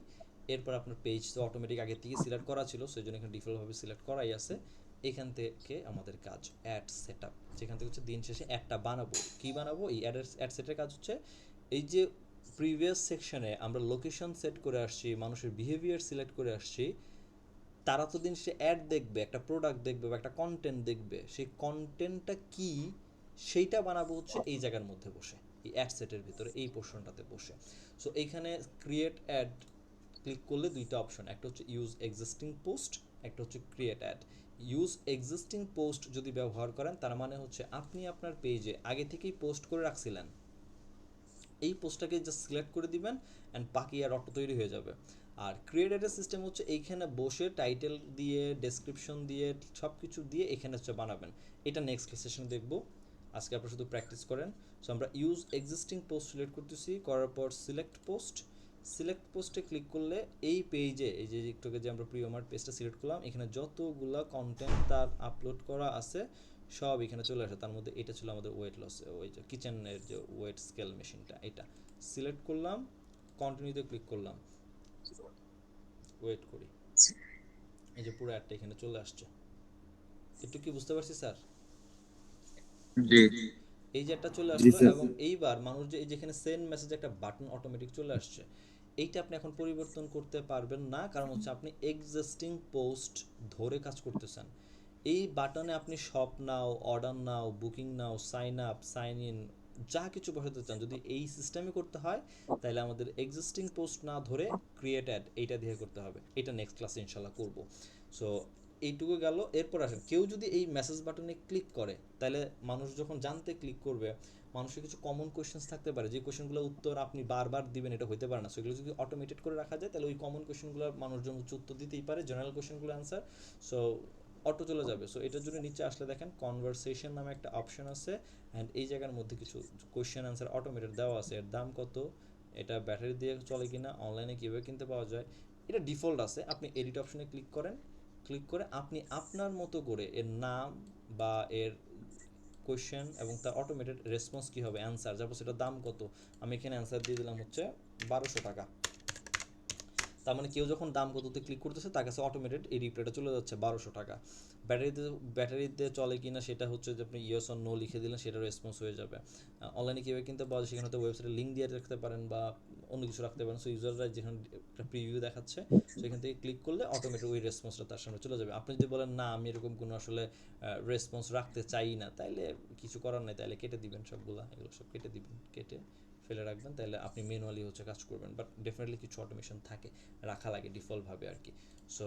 এরপর আপনার পেজ তো অটোমেটিক আগে থেকে সিলেক্ট করা ছিল, সেই জন্য এখানে ডিফল্টভাবে সিলেক্ট করাই আছে। এখান থেকে আমাদের কাজ অ্যাড সেট আপ, যেখান থেকে হচ্ছে দিন শেষে অ্যাডটা বানাবো। কী বানাবো, এই অ্যাড সেটের কাজ হচ্ছে এই যে প্রিভিয়াস সেকশনে আমরা লোকেশন সেট করে আসছি, মানুষের বিহেভিয়ার সিলেক্ট করে আসছি, তারা তো দিন সে অ্যাড দেখবে, একটা প্রোডাক্ট দেখবে বা একটা কন্টেন্ট দেখবে, সেই কন্টেন্টটা কি সেইটা বানাবো হচ্ছে এই জায়গার মধ্যে বসে, এই অ্যাড সেটের ভিতরে এই পোর্শনটাতে বসে। সো এইখানে ক্রিয়েট অ্যাড ক্লিক করলে দুইটা অপশন, একটা হচ্ছে ইউজ এক্সিস্টিং পোস্ট, একটা হচ্ছে create add. Use existing post যদি ব্যবহার করেন তার মানে হচ্ছে আপনি আপনার পেজে আগে থেকেই পোস্ট করে রাখছিলেন, এই পোস্টটাকে জাস্ট সিলেক্ট করে দিবেন অ্যান্ড বাকি আর অটো তৈরি হয়ে যাবে। আর ক্রিয়েটেড সিস্টেম হচ্ছে এইখানে বসে টাইটেল দিয়ে ডেসক্রিপশন দিয়ে সব কিছু দিয়ে এখানে হচ্ছে বানাবেন। এটা নেক্সট সেশন দেখবো, আজকে আপনারা শুধু প্র্যাকটিস করেন। সো আমরা ইউজ এক্সিস্টিং পোস্ট সিলেক্ট করতেছি, করার পর সিলেক্ট পোস্ট, সিলেক্ট পোস্টে ক্লিক করলে এই পেজে, এই যে একটু আগে যে আমরা প্রিয়মার্ট পেজটা সিলেক্ট করলাম, এখানে যতগুলা কন্টেন্ট তার আপলোড করা আছে সব এখানে চলে আসে। তার মধ্যে এটা ছিল আমাদের ওয়েট লস, ওই যে কিচেনের যে ওয়েট স্কেল মেশিনটা, এটা সিলেক্ট করলাম, কন্টিনিউতে ক্লিক করলাম, ওয়েট করি, এই যে পুরো অ্যাডটা এখানে চলে আসছে। একটু কি বুঝতে পারছি স্যার?
জি
এই যে একটা চলে
জি
আসলো
স্যার।
এবং এইবার মানুষ যে এই যেখানে সেন্ড মেসেজ একটা বাটন অটোমেটিক চলে আসছে, এইটা আপনি এখন পরিবর্তন করতে পারবেন না, কারণ হচ্ছে আপনি এক্সিস্টিং পোস্ট ধরে কাজ করতেছেন। এই বাটনে আপনি shop now, order now, booking now, sign up, sign in যা কিছু বসাতে চান, যদি এই সিস্টেমে করতে হয় তাহলে আমাদের এক্সিস্টিং পোস্ট না ধরে ক্রিয়েট অ্যাড এইটা দিয়ে করতে হবে। এটা নেক্সট ক্লাসে ইনশাল্লাহ করব। সো এইটুকু গেল। এরপর আসেন, কেউ যদি এই মেসেজ বাটনে ক্লিক করে তাহলে মানুষ যখন জানতে ক্লিক করবে, মানুষের কিছু কমন কোয়েশ্চেন্স থাকতে পারে, যে কোয়েশ্চেনগুলো উত্তর আপনি বারবার দিবেন এটা হতে পারে না। সেগুলো যদি অটোমেটেড করে রাখা যায় তাহলে ওই কমন কোয়েশ্চেনগুলো মানুষজন উত্তর দিতেই পারে, জেনারেল কোয়েশ্চেনগুলো অ্যান্সার সো অটো চলে যাবে। সো এটার জন্য নিচে আসলে দেখেন কনভারসেশন নামে একটা অপশন আছে, অ্যান্ড এই জায়গার মধ্যে কিছু কোয়েশ্চেন অ্যান্সার অটোমেটেড দেওয়া আছে। এর দাম কত, এটা ব্যাটারি দিয়ে চলে কিনা, অনলাইনে কীভাবে কিনতে পাওয়া যায়, এটা ডিফল্ট আছে। আপনি এডিট অপশনে ক্লিক করেন, ক্লিক করে আপনি আপনার মতো করে এর নাম বা এর কোয়েশ্চেন এবং তার অটোমেটেড রেসপন্স কী হবে, অ্যান্সার, তারপর সেটার দাম কত, আমি এখানে অ্যান্সার দিয়ে দিলাম হচ্ছে 1200 টাকা। তার মানে কেউ যখন দাম কততে ক্লিক করতেছে তার কাছে অটোমেটেড এই রিপ্লাইটা চলে যাচ্ছে 1200 টাকা। ব্যাটারিতে চলে কিনা সেটা হচ্ছে যে আপনি ইয়েস অর নো লিখে দিলেন, সেটা রেসপন্স হয়ে যাবে। অনলাইনে কীভাবে কিনতে পাওয়া যায় সেখানে তো ওয়েবসাইটের লিঙ্ক দিয়ে রাখতে পারেন বা অন্য কিছু রাখতে পারেন। সো ইউজাররা যেখানে একটা প্রিভিউ দেখাচ্ছে সেখান থেকে ক্লিক করলে অটোমেটিক ওই রেসপন্সটা তার সামনে চলে যাবে। আপনি যদি বলেন না আমি এরকম কোনো আসলে রেসপন্স রাখতে চাই না, তাইলে কিছু করার নেই, তাইলে কেটে দিবেন সবগুলা, এগুলো সব কেটে দিবেন, কেটে ফেলে রাখবেন, তাহলে আপনি ম্যানুয়ালি হচ্ছে কাজ করবেন। বাট ডেফিনেটলি কিছু অটোমেশন থাকে, রাখা লাগে ডিফল্টভাবে আর কি। সো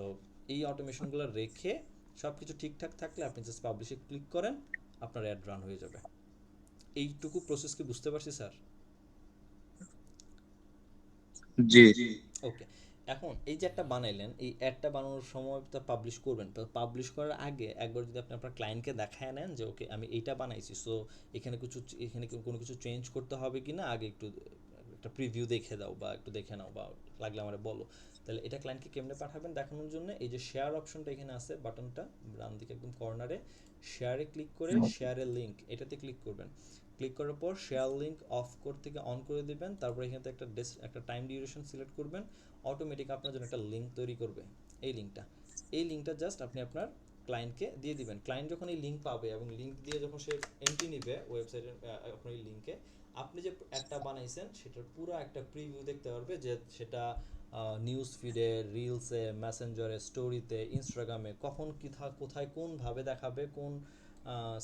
এই অটোমেশনগুলো রেখে সব কিছু ঠিকঠাক থাকলে আপনি জাস্ট পাবলিশে ক্লিক করেন, আপনার অ্যাড রান হয়ে যাবে। এইটুকু প্রসেস কি বুঝতে পারছি স্যার?
জি
ওকে। এখন এই যে একটা বানাইলেন, এই অ্যাডটা বানানোর সময় তো পাবলিশ করবেন, তো পাবলিশ করার আগে একবার যদি আপনি আপনার ক্লায়েন্টকে দেখায় নেন যে ওকে আমি এইটা বানাইছি, সো এখানে কোনো কিছু চেঞ্জ করতে হবে কি না আগে একটু একটা প্রিভিউ দেখে দাও বা একটু দেখে নাও বা লাগলে আমার বলো, তাহলে এটা ক্লায়েন্টকে কেমনে পাঠাবেন দেখানোর জন্য এই যে শেয়ার অপশনটা এখানে আছে, বাটনটা ডান দিকে একদম কর্নারে, শেয়ারে ক্লিক করে শেয়ারের লিঙ্ক এটাতে ক্লিক করবেন। ক্লিক করার পর শেয়ার লিঙ্ক অফ থেকে অন করে দিবেন, তারপর এখানে একটা টাইম ডিউরেশন সিলেক্ট করবেন, অটোমেটিক আপনার জন্য একটা লিঙ্ক তৈরি করবে। এই লিঙ্কটা জাস্ট আপনি আপনার ক্লায়েন্টকে দিয়ে দিবেন। ক্লায়েন্ট যখন এই লিঙ্ক পাবে এবং লিঙ্ক দিয়ে যখন সে এন্ট্রি নিবে ওয়েবসাইটের আপনার এই লিঙ্কে, আপনি যে অ্যাডটা বানাইছেন সেটার পুরো একটা প্রিভিউ দেখতে পারবে, যে সেটা নিউজ ফিডে, রিলসে, মেসেঞ্জারে, স্টোরিতে, ইনস্টাগ্রামে কখন কোথায় কোনভাবে দেখাবে, কোন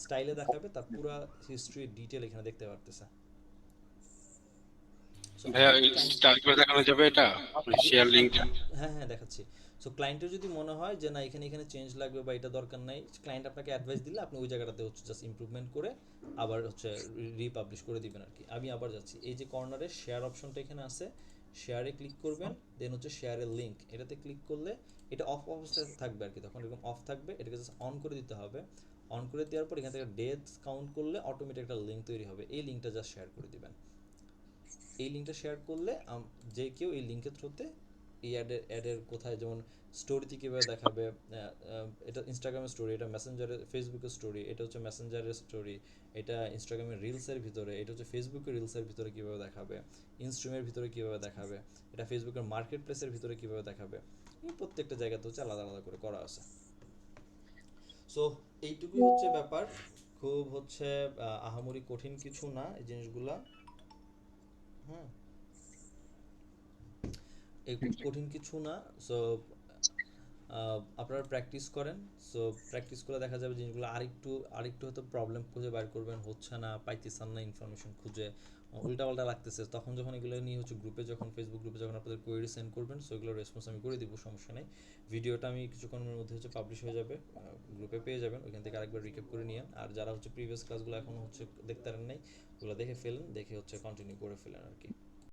স্টাইলে দেখাবে, তার পুরো হিস্ট্রি ডিটেল এখানে দেখতে পারতেছে। সো
ভাইয়া
আপনি
স্টার্ট করে দেখানো যাবে এটা শেয়ার লিঙ্কটা?
হ্যাঁ হ্যাঁ দেখাচ্ছি। সো ক্লায়েন্টের যদি মনে হয় যে না এখানে চেঞ্জ লাগবে বা এটা দরকার নাই, ক্লায়েন্ট আপনাকে অ্যাডভাইস দিলে আপনি ওই জায়গাটাতে হচ্ছে জাস্ট ইমপ্রুভমেন্ট করে আবার হচ্ছে রিপাবলিশ করে দিবেন আর কি। আমি আবার যাচ্ছি, এই যে কর্নারে শেয়ার অপশনটা এখানে আছে, শেয়ারে ক্লিক করবেন, দেন হচ্ছে শেয়ারের লিঙ্ক এটাতে ক্লিক করলে এটা অফ অবস্থায় থাকবে আর কি, তখন এরকম অফ থাকবে, এটাকে জাস্ট অন করে দিতে হবে। অন করে দেওয়ার পর এখান থেকে ডেটস কাউন্ট করলে অটোমেটিক একটা লিঙ্ক তৈরি হবে, এই লিঙ্কটা জাস্ট শেয়ার করে দিবেন। এই লিঙ্কটা শেয়ার করলে যে কেউ এই লিঙ্কের থ্রুতে এই অ্যাডের কোথায়, যেমন স্টোরিতে কীভাবে দেখাবে, এটা ইনস্টাগ্রামের স্টোরি, এটা মেসেঞ্জারের ফেসবুকের স্টোরি, এটা হচ্ছে মেসেঞ্জারের স্টোরি, এটা ইনস্টাগ্রামের রিলসের ভিতরে, এটা হচ্ছে ফেসবুকের রিলসের ভিতরে কীভাবে দেখাবে, ইনস্ট্রিমের ভিতরে কীভাবে দেখাবে, এটা ফেসবুকের মার্কেট প্লেসের ভিতরে কীভাবে দেখাবে, এই প্রত্যেকটা জায়গাতে হচ্ছে আলাদা আলাদা করে করা আছে। সো এইটুকুই হচ্ছে ব্যাপার, খুব হচ্ছে আহামরি কঠিন কিছু না এই জিনিসগুলা। হুম। এই খুব কঠিন কিছু না। সো আপনারা প্র্যাকটিস করেন। সো প্র্যাকটিস করে দেখা যাবে জিনিসগুলো আরেকটু আরেকটু হয়তো প্রবলেম খুঁজে বের করবেন, হচ্ছে না, পাইতেছেন না ইনফরমেশন খুঁজে, উল্টাপাল্টা লাগতেছে, তখন যখন এগুলো নিয়ে হচ্ছে গ্রুপে, যখন ফেসবুক গ্রুপে যখন আপনাদের কোয়েরি সেন্ড করবেন, সো এগুলোর রেসপন্স আমি করে দিব, সমস্যা নেই। ভিডিওটা আমি কিছুক্ষণের মধ্যে হচ্ছে পাবলিশ হয়ে যাবে, গ্রুপে পেয়ে যাবেন, ওইখান থেকে আরেকবার রিক্যাপ করে নিয়েন। আর যারা হচ্ছে প্রিভিয়াস ক্লাসগুলো এখনও হচ্ছে দেখতে পারেন নাই, ওগুলো দেখে ফেলেন, দেখে হচ্ছে কন্টিনিউ করে ফেলেন আর কি।